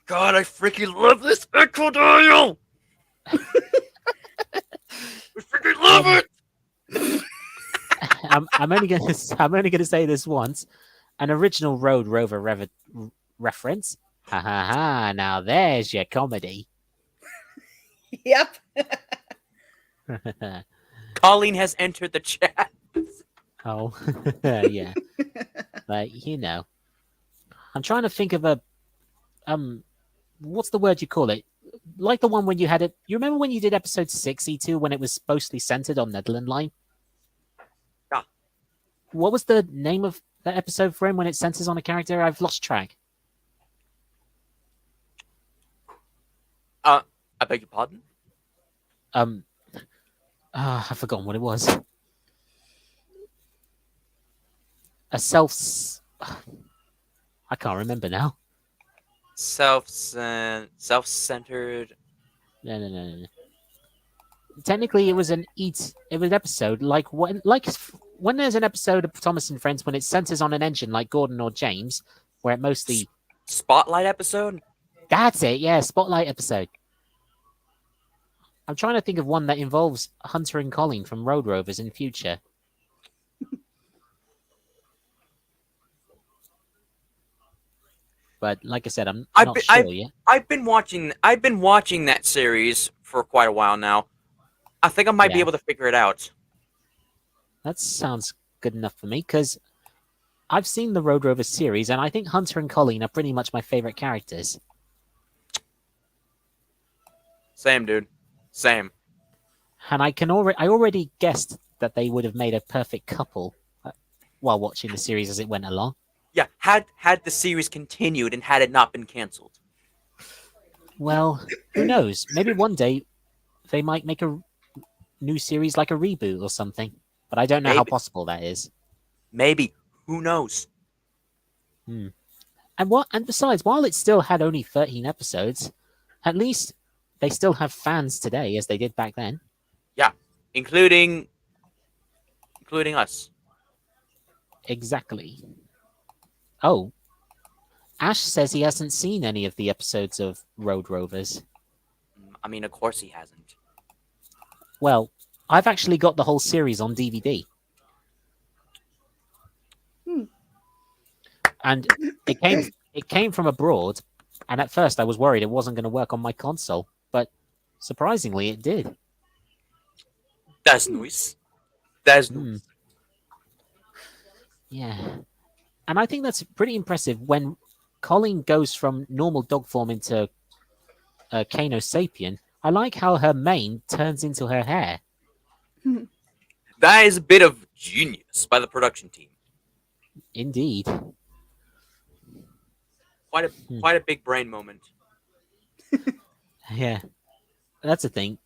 God, I freaking love this Echo Daniel! I freaking love it! I'm only gonna say this once. An original Road Rover reference. Ha ha ha! Now there's your comedy. Yep. Colleen has entered the chat. Oh, yeah. But you know, I'm trying to think of a what's the word you call it? Like the one when you had it. You remember when you did episode 6 E2 when it was mostly centered on Netherland Line? Yeah. What was the name of that episode for him when it centers on a character? I've lost track. I beg your pardon? I've forgotten what it was. A self. I can't remember now. Self-centered. No. Technically, it was an episode like when there's an episode of Thomas and Friends when it centers on an engine like Gordon or James, where it mostly Spotlight episode? that's it. Yeah, Spotlight episode. I'm trying to think of one that involves Hunter and Colleen from Road Rovers in future. But like I said, I'm not sure yet. I've been watching that series for quite a while now. I think I might be Yeah. able to figure it out. That sounds good enough for me because I've seen the Road Rovers series, and I think Hunter and Colleen are pretty much my favorite characters. Same, dude. Same. And I already guessed that they would have made a perfect couple while watching the series as it went along. Yeah, had the series continued and had it not been canceled. Well, who knows? Maybe one day they might make a new series like a reboot or something. But I don't know how Maybe. possible that is. Maybe. Who knows? And besides, while it still had only 13 episodes, at least they still have fans today as they did back then. Yeah, including us. Exactly. Oh, Ash says he hasn't seen any of the episodes of Road Rovers. I mean, of course he hasn't. Well, I've actually got the whole series on DVD. And it came from abroad, and at first I was worried it wasn't going to work on my console, but surprisingly it did. That's nice. That's nice. Yeah. And I think that's pretty impressive when Colleen goes from normal dog form into Kano Sapien, I like how her mane turns into her hair. That is a bit of genius by the production team. Indeed. Quite a big brain moment. Yeah. That's the thing.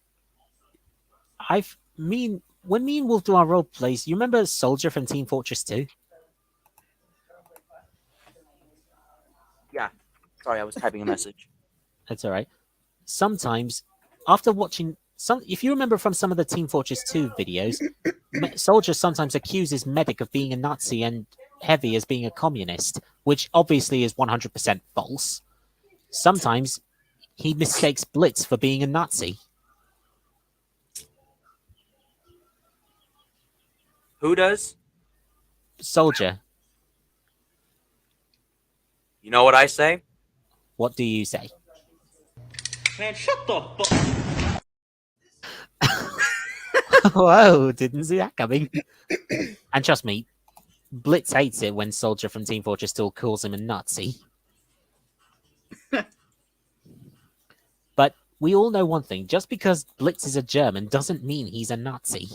When me and Wolf do our role plays, you remember Soldier from Team Fortress 2? Yeah. Sorry, I was typing a message. That's all right. Sometimes, after watching if you remember from some of the Team Fortress 2 videos, Soldier sometimes accuses Medic of being a Nazi and Heavy as being a communist, which obviously is 100% false. Sometimes he mistakes Blitz for being a Nazi. Who does? Soldier, You know what I say? what do you say? Man, shut the fuck. Whoa, didn't see that coming. And trust me, Blitz hates it when Soldier from Team Fortress 2 calls him a Nazi. But we all know one thing. Just because Blitz is a German doesn't mean he's a Nazi.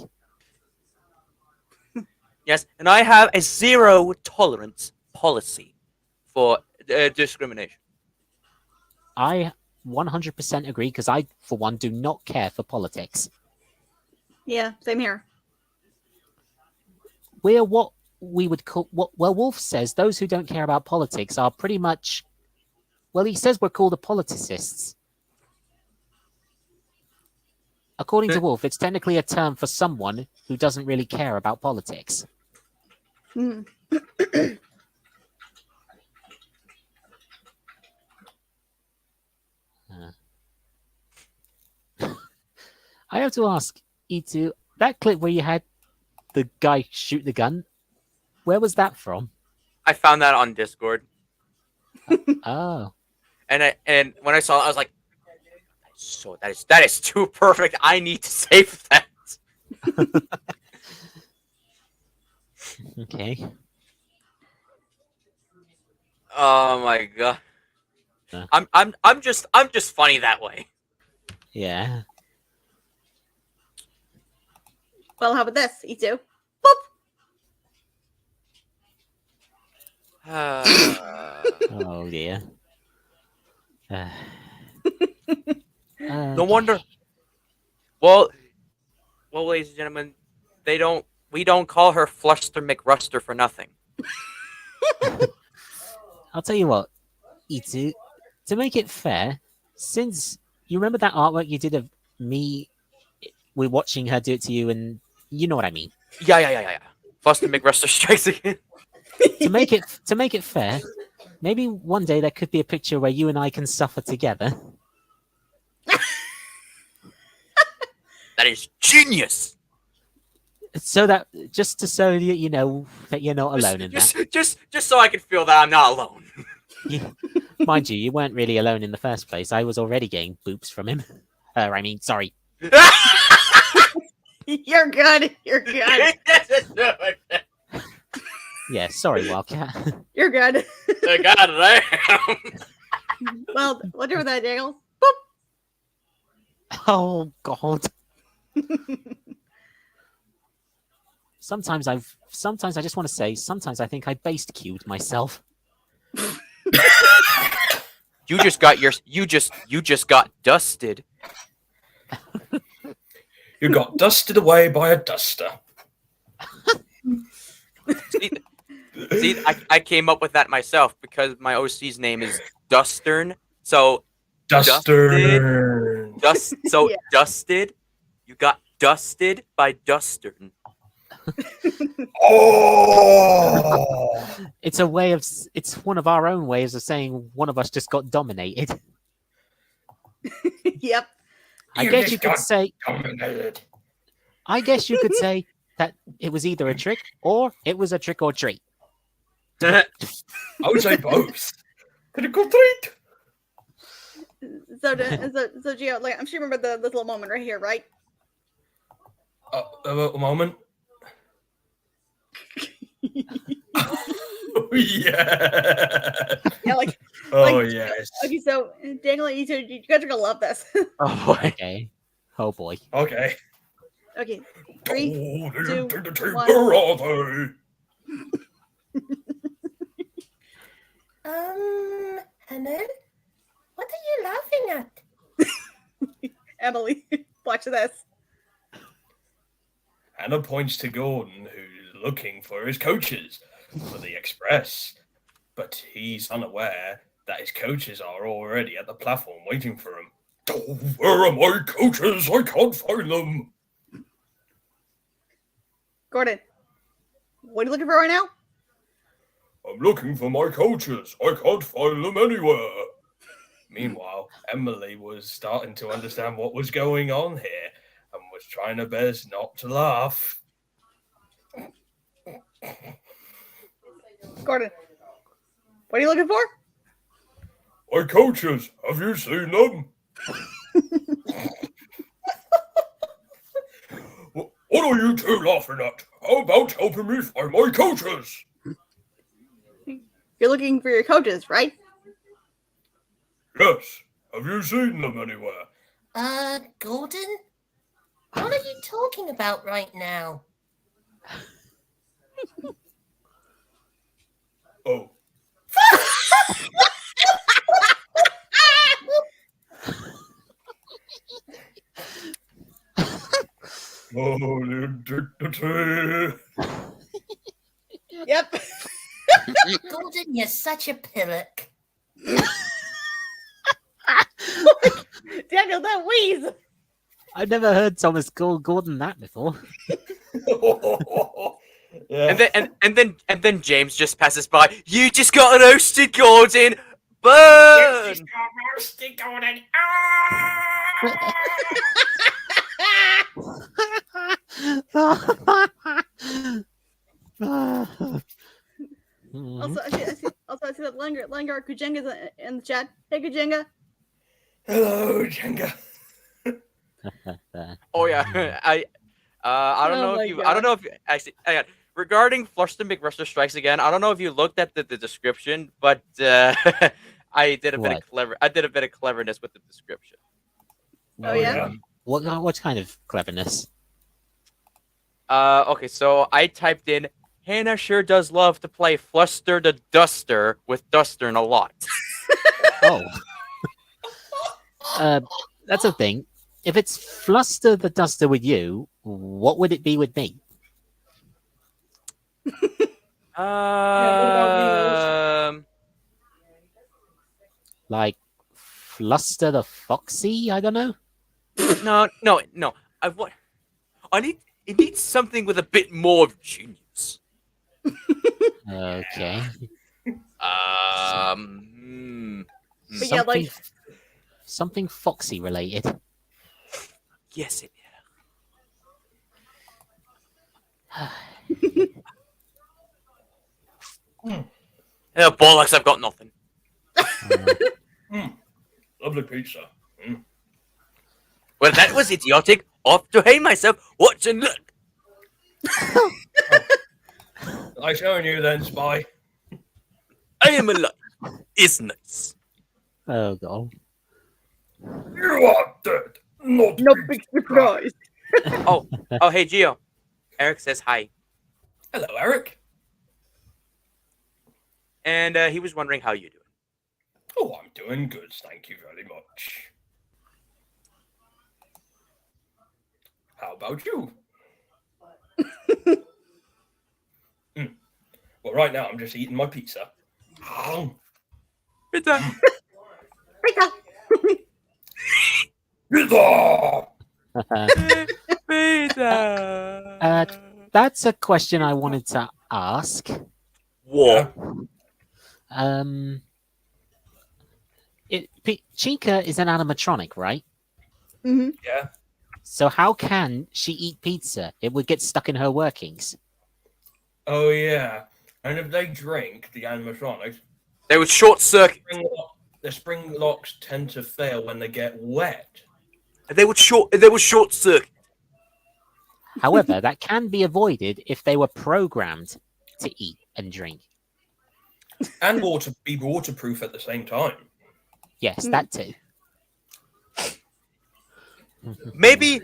Yes, and I have a zero tolerance policy for discrimination. I 100% agree because I, for one, do not care for politics. Yeah, same here. We're what we would call Wolf says those who don't care about politics are pretty much, well, he says we're called apoliticists. According to Wolf, it's technically a term for someone who doesn't really care about politics. Hmm. I have to ask, E2, that clip where you had the guy shoot the gun, where was that from? I found that on Discord, Oh. and when I saw it, I was like, "So that is too perfect. I need to save that." Okay. Oh my god. Huh. I'm just funny that way. Yeah. Well, how about this? E2. Oh dear. No wonder. Well, ladies and gentlemen, we don't call her Fluster McRuster for nothing. I'll tell you what, E2, to make it fair, since you remember that artwork you did of me, we're watching her do it to you, and you know what I mean. Yeah. Fluster McRuster strikes again. To make it fair, maybe one day there could be a picture where you and I can suffer together. That is genius. So that so you know that you're not alone in that. Just so I can feel that I'm not alone. Yeah. Mind you weren't really alone in the first place. I was already getting boops from him. Sorry. You're good. You're good. Yeah, sorry, Wildcat. You're good. God damn. Well, what do with that, Daniel? Oh God. Sometimes I just want to say, sometimes I think I based queued myself. You just got dusted. You got dusted away by a duster. See, I came up with that myself because my OC's name is Dustern. So Duster. yeah. Dusted. You got dusted by Dustern. Oh! It's one of our own ways of saying one of us just got dominated. Yep. I guess you could say that it was either a trick or it was a trick or treat. I would say both. Trick or treat. So Geo, like, I'm sure you remember the little moment right here, right? A moment. Oh, yeah. Yeah, like Oh, yes. Okay, so Daniel, you guys are gonna love this. Oh boy. Okay. Oh boy. Okay. Okay, 3, 2, 1. Where are they? Hannah? What are you laughing at? Emily, watch this. Hannah points to Gordon, who's looking for his coaches for the Express. But he's unaware that his coaches are already at the platform waiting for him. Oh, where are my coaches? I can't find them. Gordon, what are you looking for right now? I'm looking for my coaches. I can't find them anywhere. Meanwhile, Emily was starting to understand what was going on here and was trying her best not to laugh. Gordon, what are you looking for? My coaches, have you seen them? What are you two laughing at? How about helping me find my coaches? You're looking for your coaches, right? Yes. Have you seen them anywhere? Gordon? What are you talking about right now? Oh. Oh, the indignity. Yep. Gordon, you're such a pillock. Daniel, that wheeze. I've never heard Thomas call Gordon that before. Yeah. And then James just passes by. You just got roasted, Gordon. Burn. Gordon. Also, I see that Langar Kujenga's in the chat. Hey, Kujenga. Hello, Jenga. Oh yeah. I don't Oh know my if you. God. I don't know if actually. Hang on. Regarding Flushton McRuster Strikes Again, I don't know if you looked at the description, but I did a bit of What? I did a bit of cleverness with the description. Oh, yeah? What kind of cleverness? Okay, so I typed in Hannah sure does love to play Fluster the Duster with Dustern a lot. Oh. That's a thing. If it's Fluster the Duster with you, what would it be with me? Like Fluster the Foxy? I don't know. No. It needs something with a bit more of genius. Okay. But yeah, like, Something Foxy related. Yes, it Oh, bollocks, I've got nothing. Lovely pizza. Well, that was idiotic. Off to hang myself. Watch and look. I showing you then, Spy. I am alive. It's nice. Oh god. You are dead. Not no big surprise. Oh, hey, Geo. Eric says hi. Hello, Eric. And he was wondering how you doing. Oh, I'm doing good. Thank you very much. How about you? Well, right now I'm just eating my pizza. Pizza. Pizza. Pizza! Pizza. That's a question I wanted to ask. What? Chica is an animatronic, right? Mm-hmm. Yeah. So how can she eat pizza? It would get stuck in her workings. Oh, yeah. And if they drink the animatronics, They would short circuit. The spring locks tend to fail when they get wet. They would short circuit. However, that can be avoided if they were programmed to eat and drink. and be waterproof at the same time. Yes, that too. Maybe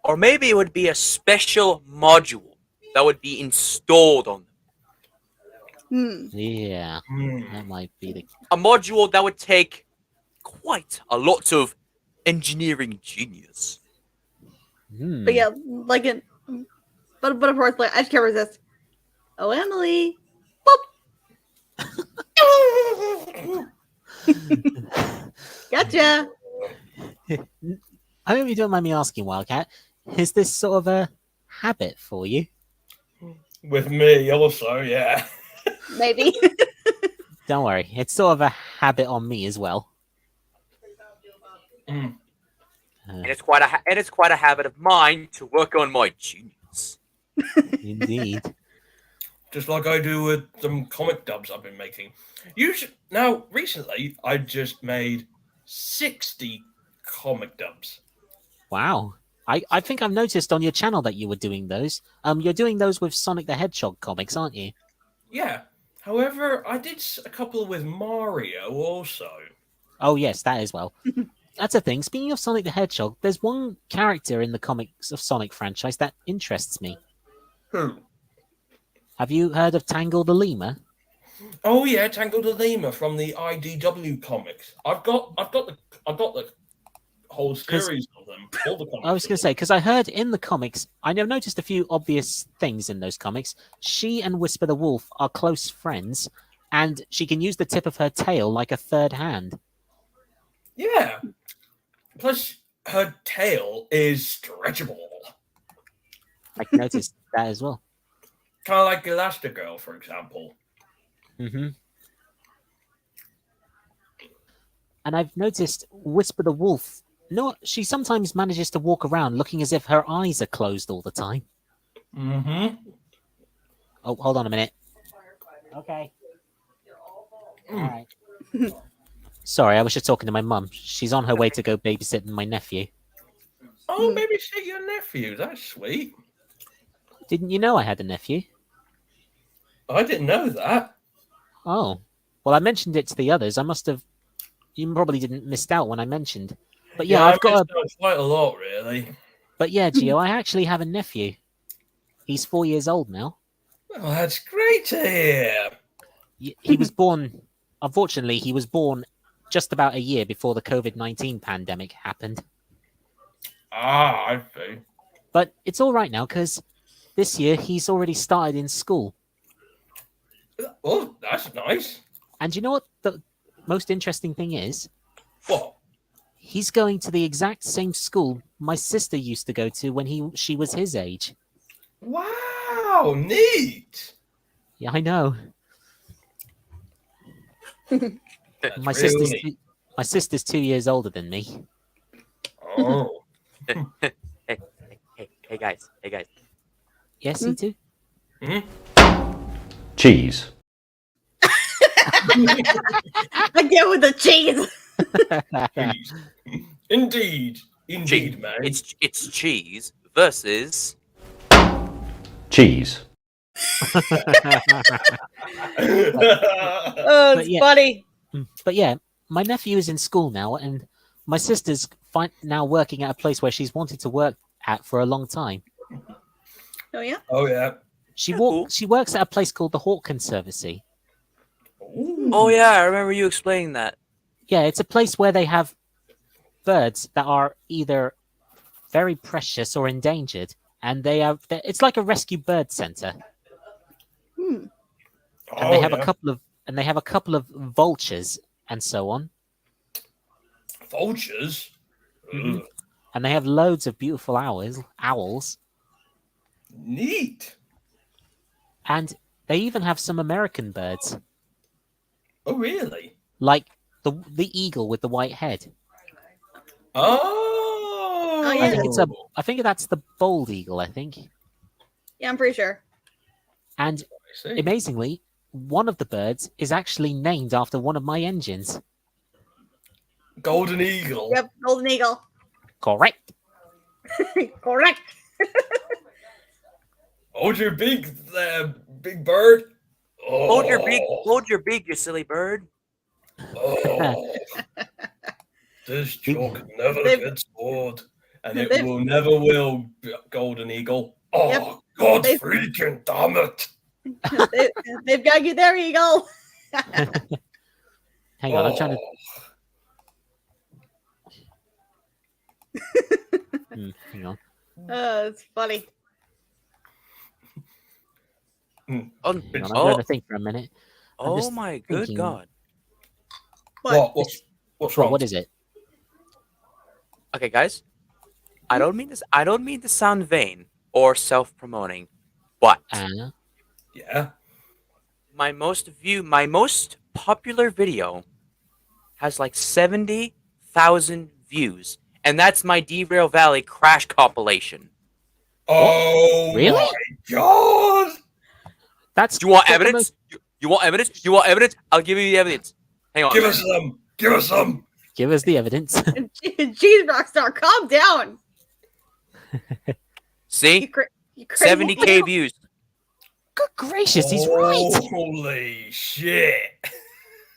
it would be a special module that would be installed on them. Yeah, that might be the. A module that would take quite a lot of engineering genius. But yeah, like it. But of course, like I just can't resist. Oh, Emily. Gotcha. I hope you don't mind me asking, Wildkat. Is this sort of a habit for you? With me, also, yeah. Maybe. Don't worry, it's sort of a habit on me as well. And it's quite a habit of mine to work on my genius. Indeed. Just like I do with some comic dubs I've been making. Now, recently, I just made 60 comic dubs. Wow. I think I've noticed on your channel that you were doing those. You're doing those with Sonic the Hedgehog comics, aren't you? Yeah. However, I did a couple with Mario also. Oh, yes, that as well. That's a thing. Speaking of Sonic the Hedgehog, there's one character in the comics of Sonic franchise that interests me. Who? Have you heard of Tangle the Lemur? Oh yeah, Tangle the Lemur from the IDW comics. I've got the whole series of them. All the comics. I was going to say, because I heard in the comics, I've noticed a few obvious things in those comics. She and Whisper the Wolf are close friends, and she can use the tip of her tail like a third hand. Yeah. Plus, her tail is stretchable. I noticed that as well. Kind of like Elastigirl, for example. Mm-hmm. And I've noticed Whisper the Wolf. She sometimes manages to walk around looking as if her eyes are closed all the time. Mm-hmm. Oh, hold on a minute. Okay. All right. Sorry, I was just talking to my mum. She's on her way to go babysit my nephew. Oh, babysit your nephew. That's sweet. Didn't you know I had a nephew? I didn't know that. Oh. Well, I mentioned it to the others. You probably didn't miss out when I mentioned. But yeah, I've got quite a lot, really. But yeah, Geo, I actually have a nephew. He's 4 years old now. Well, that's great to hear. He was born. Unfortunately, he was born just about a year before the COVID-19 pandemic happened. Ah, I see. But it's all right now because this year he's already started in school. Oh, that's nice. And you know what the most interesting thing is? What? He's going to the exact same school my sister used to go to when she was his age. Wow, neat. Yeah, I know. My sister's 2 years older than me. Oh. Hey guys. Yes, you too. Cheese. Again with the cheese. Indeed, man. It's cheese versus Cheese. Oh, it's funny. But yeah, my nephew is in school now, and my sister's now working at a place where she's wanted to work at for a long time. Oh yeah. Oh yeah. She works at a place called the Hawk Conservancy. Oh yeah, I remember you explaining that. Yeah, it's a place where they have birds that are either very precious or endangered, and it's like a rescue bird center. And they have a couple of vultures and so on. Vultures? Mm-hmm. And they have loads of beautiful owls. Neat. And they even have some American birds. Oh, really? Like the eagle with the white head. Oh, yeah. I think that's the bald eagle, I think. Yeah, I'm pretty sure. And amazingly, one of the birds is actually named after one of my engines. Golden Eagle. Yep, Golden Eagle. Correct. Correct. Oh, your big bird. Hold your beak, you silly bird. Oh, this joke never They've- gets old, and it they've- will never will, Golden Eagle. Oh, Yep. God They've- freaking damn it! They've got you there, Eagle. Hang on, I'm trying to. Hang on. It's funny. Hang on, I'm going to think for a minute. I'm Oh just my good thinking- God. What? What's wrong? What is it? Okay, guys. I don't mean to sound vain or self-promoting, but Yeah. my most popular video has like 70,000 views, and that's my Derail Valley crash compilation. Oh Really? my God! That's. You want got the evidence? You want evidence? You want evidence? I'll give you the evidence. Hang on. Give us some. Give us some. Give us the evidence. Jeez, Rockstar, calm down. See? You crazy 70K views. Good gracious, he's right. Holy shit!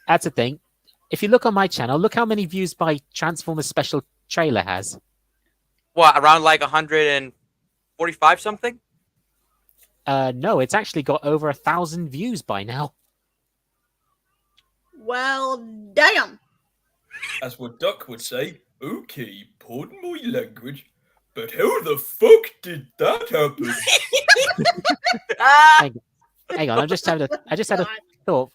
That's the thing. If you look on my channel, look how many views my Transformers special trailer has. What, around like 145 something? No, it's actually got over 1,000 views by now. Well, damn. As what Duck would say, okay, pardon my language, but how the fuck did that happen? Hang on, I just had a thought.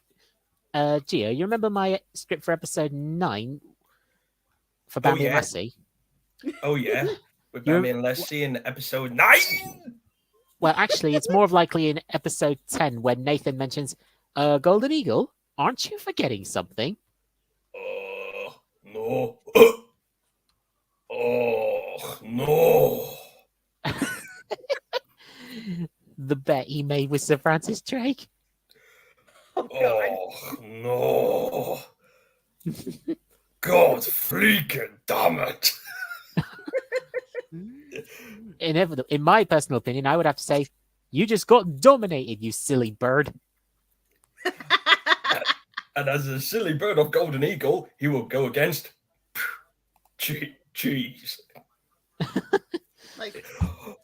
Geo, you remember my script for episode 9 for Bambi and yeah. Lassie? Oh yeah, with You're- Bambi and Lassie in episode 9. Well, actually, it's more of likely in episode 10 when Nathan mentions, Golden Eagle, aren't you forgetting something? No. Oh no. The bet he made with Sir Francis Drake. Oh no. God freaking damn it. In my personal opinion, I would have to say, you just got dominated, you silly bird. And as a silly bird of Golden Eagle, he will go against cheese. Like,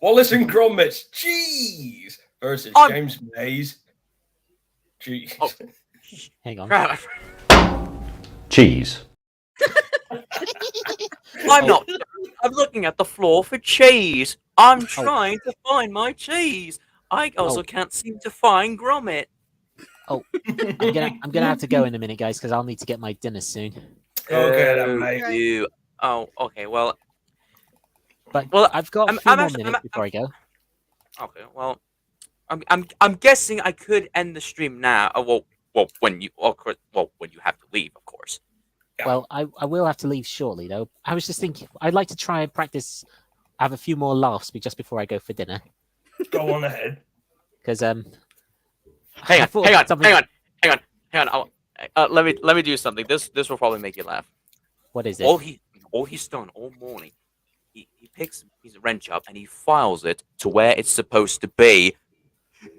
Wallace and Gromit's cheese versus I'm- James May's cheese. Oh. Hang on. Crap. Cheese. I'm not. I'm looking at the floor for cheese. I'm trying to find my cheese. I also can't seem to find Gromit. I'm gonna have to go in a minute, guys, because I'll need to get my dinner soon. Okay, then, mate. You. Oh, okay. Well, But Well, I've got a I'm- few I'm more actually- minutes before I go. okay. Well, I'm guessing I could end the stream now. When you have to leave, of course. Yeah. Well, I will have to leave shortly, though. I was just thinking, I'd like to try and practice, have a few more laughs just before I go for dinner. Go on ahead. Because, Hang I on. thought Hang on. something- Hang on. Let me do something. This will probably make you laugh. What is it? All he's done all morning, he picks his wrench up and he files it to where it's supposed to be.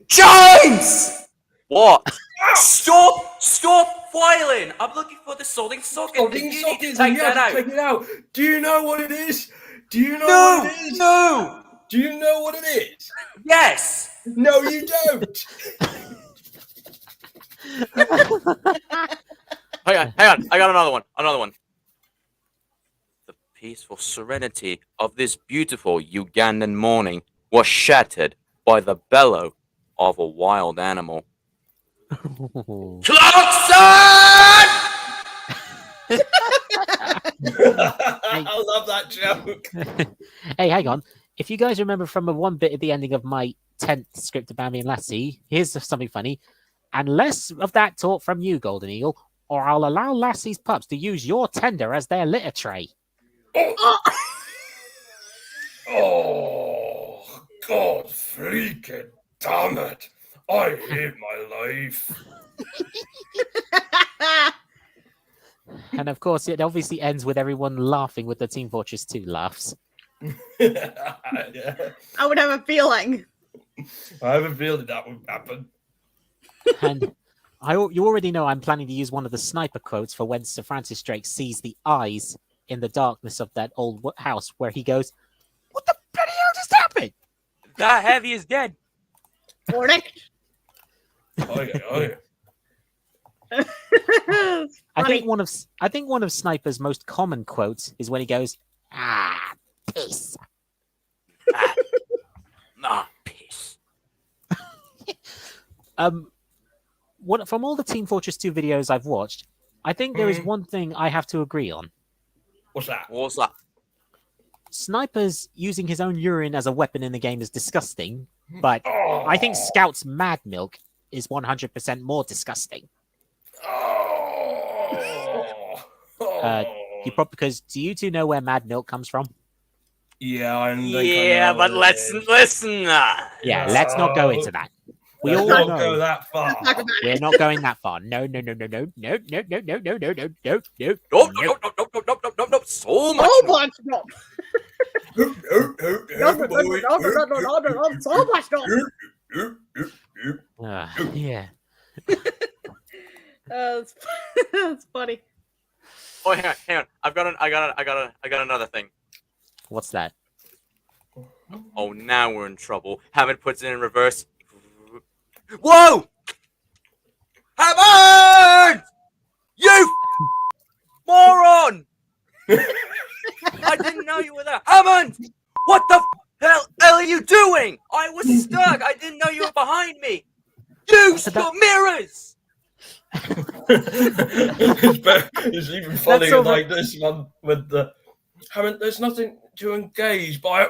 James! What? Stop filing! I'm looking for the soldering socket. Soldering You need to sockets, take and you that have out. to take it out. Do you know what it is? Do you know what it is? No! Do you know what it is? Yes! No, you don't. Hang on. I got another one. The peaceful serenity of this beautiful Ugandan morning was shattered by the bellow of a wild animal. Clarkson! I love that joke. Hey, hang on. If you guys remember from the one bit at the ending of my 10th script of Bambi and Lassie, here's something funny. And less of that talk from you, Golden Eagle, or I'll allow Lassie's pups to use your tender as their litter tray. Oh, God freaking damn it. I hate my life. And of course, it obviously ends with everyone laughing with the Team Fortress 2 laughs. Yeah. I would have a feeling. I have a feeling that would happen. And You already know I'm planning to use one of the sniper quotes for when Sir Francis Drake sees the eyes in the darkness of that old house, where he goes, "What the bloody hell just happened?" That heavy is dead. Warnick. Okay. I think one of Sniper's most common quotes is when he goes, "Ah, peace." Peace. What from all the Team Fortress 2 videos I've watched, I think there is one thing I have to agree on. What's that? What's that? Sniper's using his own urine as a weapon in the game is disgusting, but I think Scout's mad milk is 100% more disgusting. Because do you two know where mad milk comes from? Yeah, I think I Yeah, know but what it let's. is. Yeah, let's not go into that. We Let's all not go know that far. we're not going that far. No. Nope. So Oh, much. much no. No, so much no. Yeah. That's funny. Oh, hang on. I got another thing. What's that? Oh, now we're in trouble. Hammond puts it in reverse. Whoa! Hammond! You moron! I didn't know you were there. Hammond! What the hell are you doing? I was stuck. I didn't know you were behind me. Use your mirrors! It's even funnier over- like this one with the Hammond, there's nothing to engage by.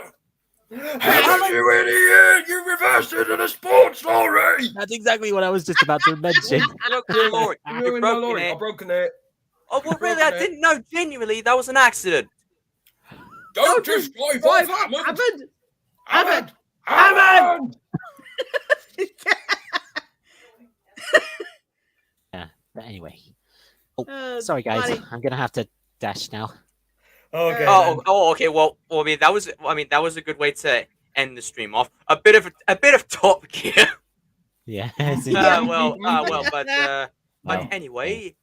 Hammond, you idiot! You reversed it in a sports lorry! That's exactly what I was just about to mention. Broken lorry. You're You've in my broken lorry. it. I've broken it. Oh, well, really? I didn't know. Genuinely, that was an accident. Don't just drive off, Hammond! Hammond! Hammond! Yeah. But anyway. Oh, Uh, sorry guys. funny. I'm gonna have to dash now. Okay. Okay. Well, I mean, that was a good way to end the stream off. A bit of Top Gear. Yeah. But anyway,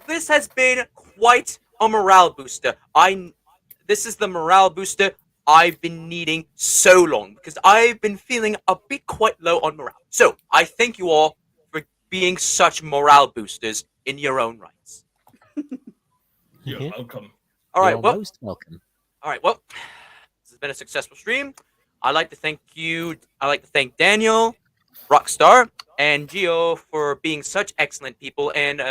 this has been quite a morale booster. This is the morale booster I've been needing so long because I've been feeling a bit quite low on morale. So I thank you all for being such morale boosters in your own rights. You're welcome. All right. You're Well, most welcome. All right. Well, this has been a successful stream. I'd like to thank you. I'd like to thank Daniel, Rockstar, and Geo for being such excellent people and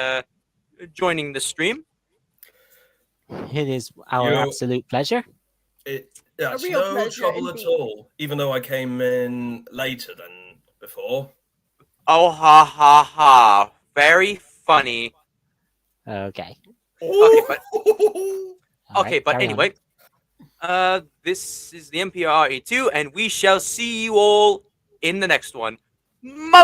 joining the stream. It is our absolute pleasure. That's real no pleasure trouble at indeed. all, even though I came in later than before. Oh, ha, ha, ha. Very funny. Okay. Okay, but All okay, right, but carry on. anyway, this is the MPRE2, and we shall see you all in the next one. Bye-bye!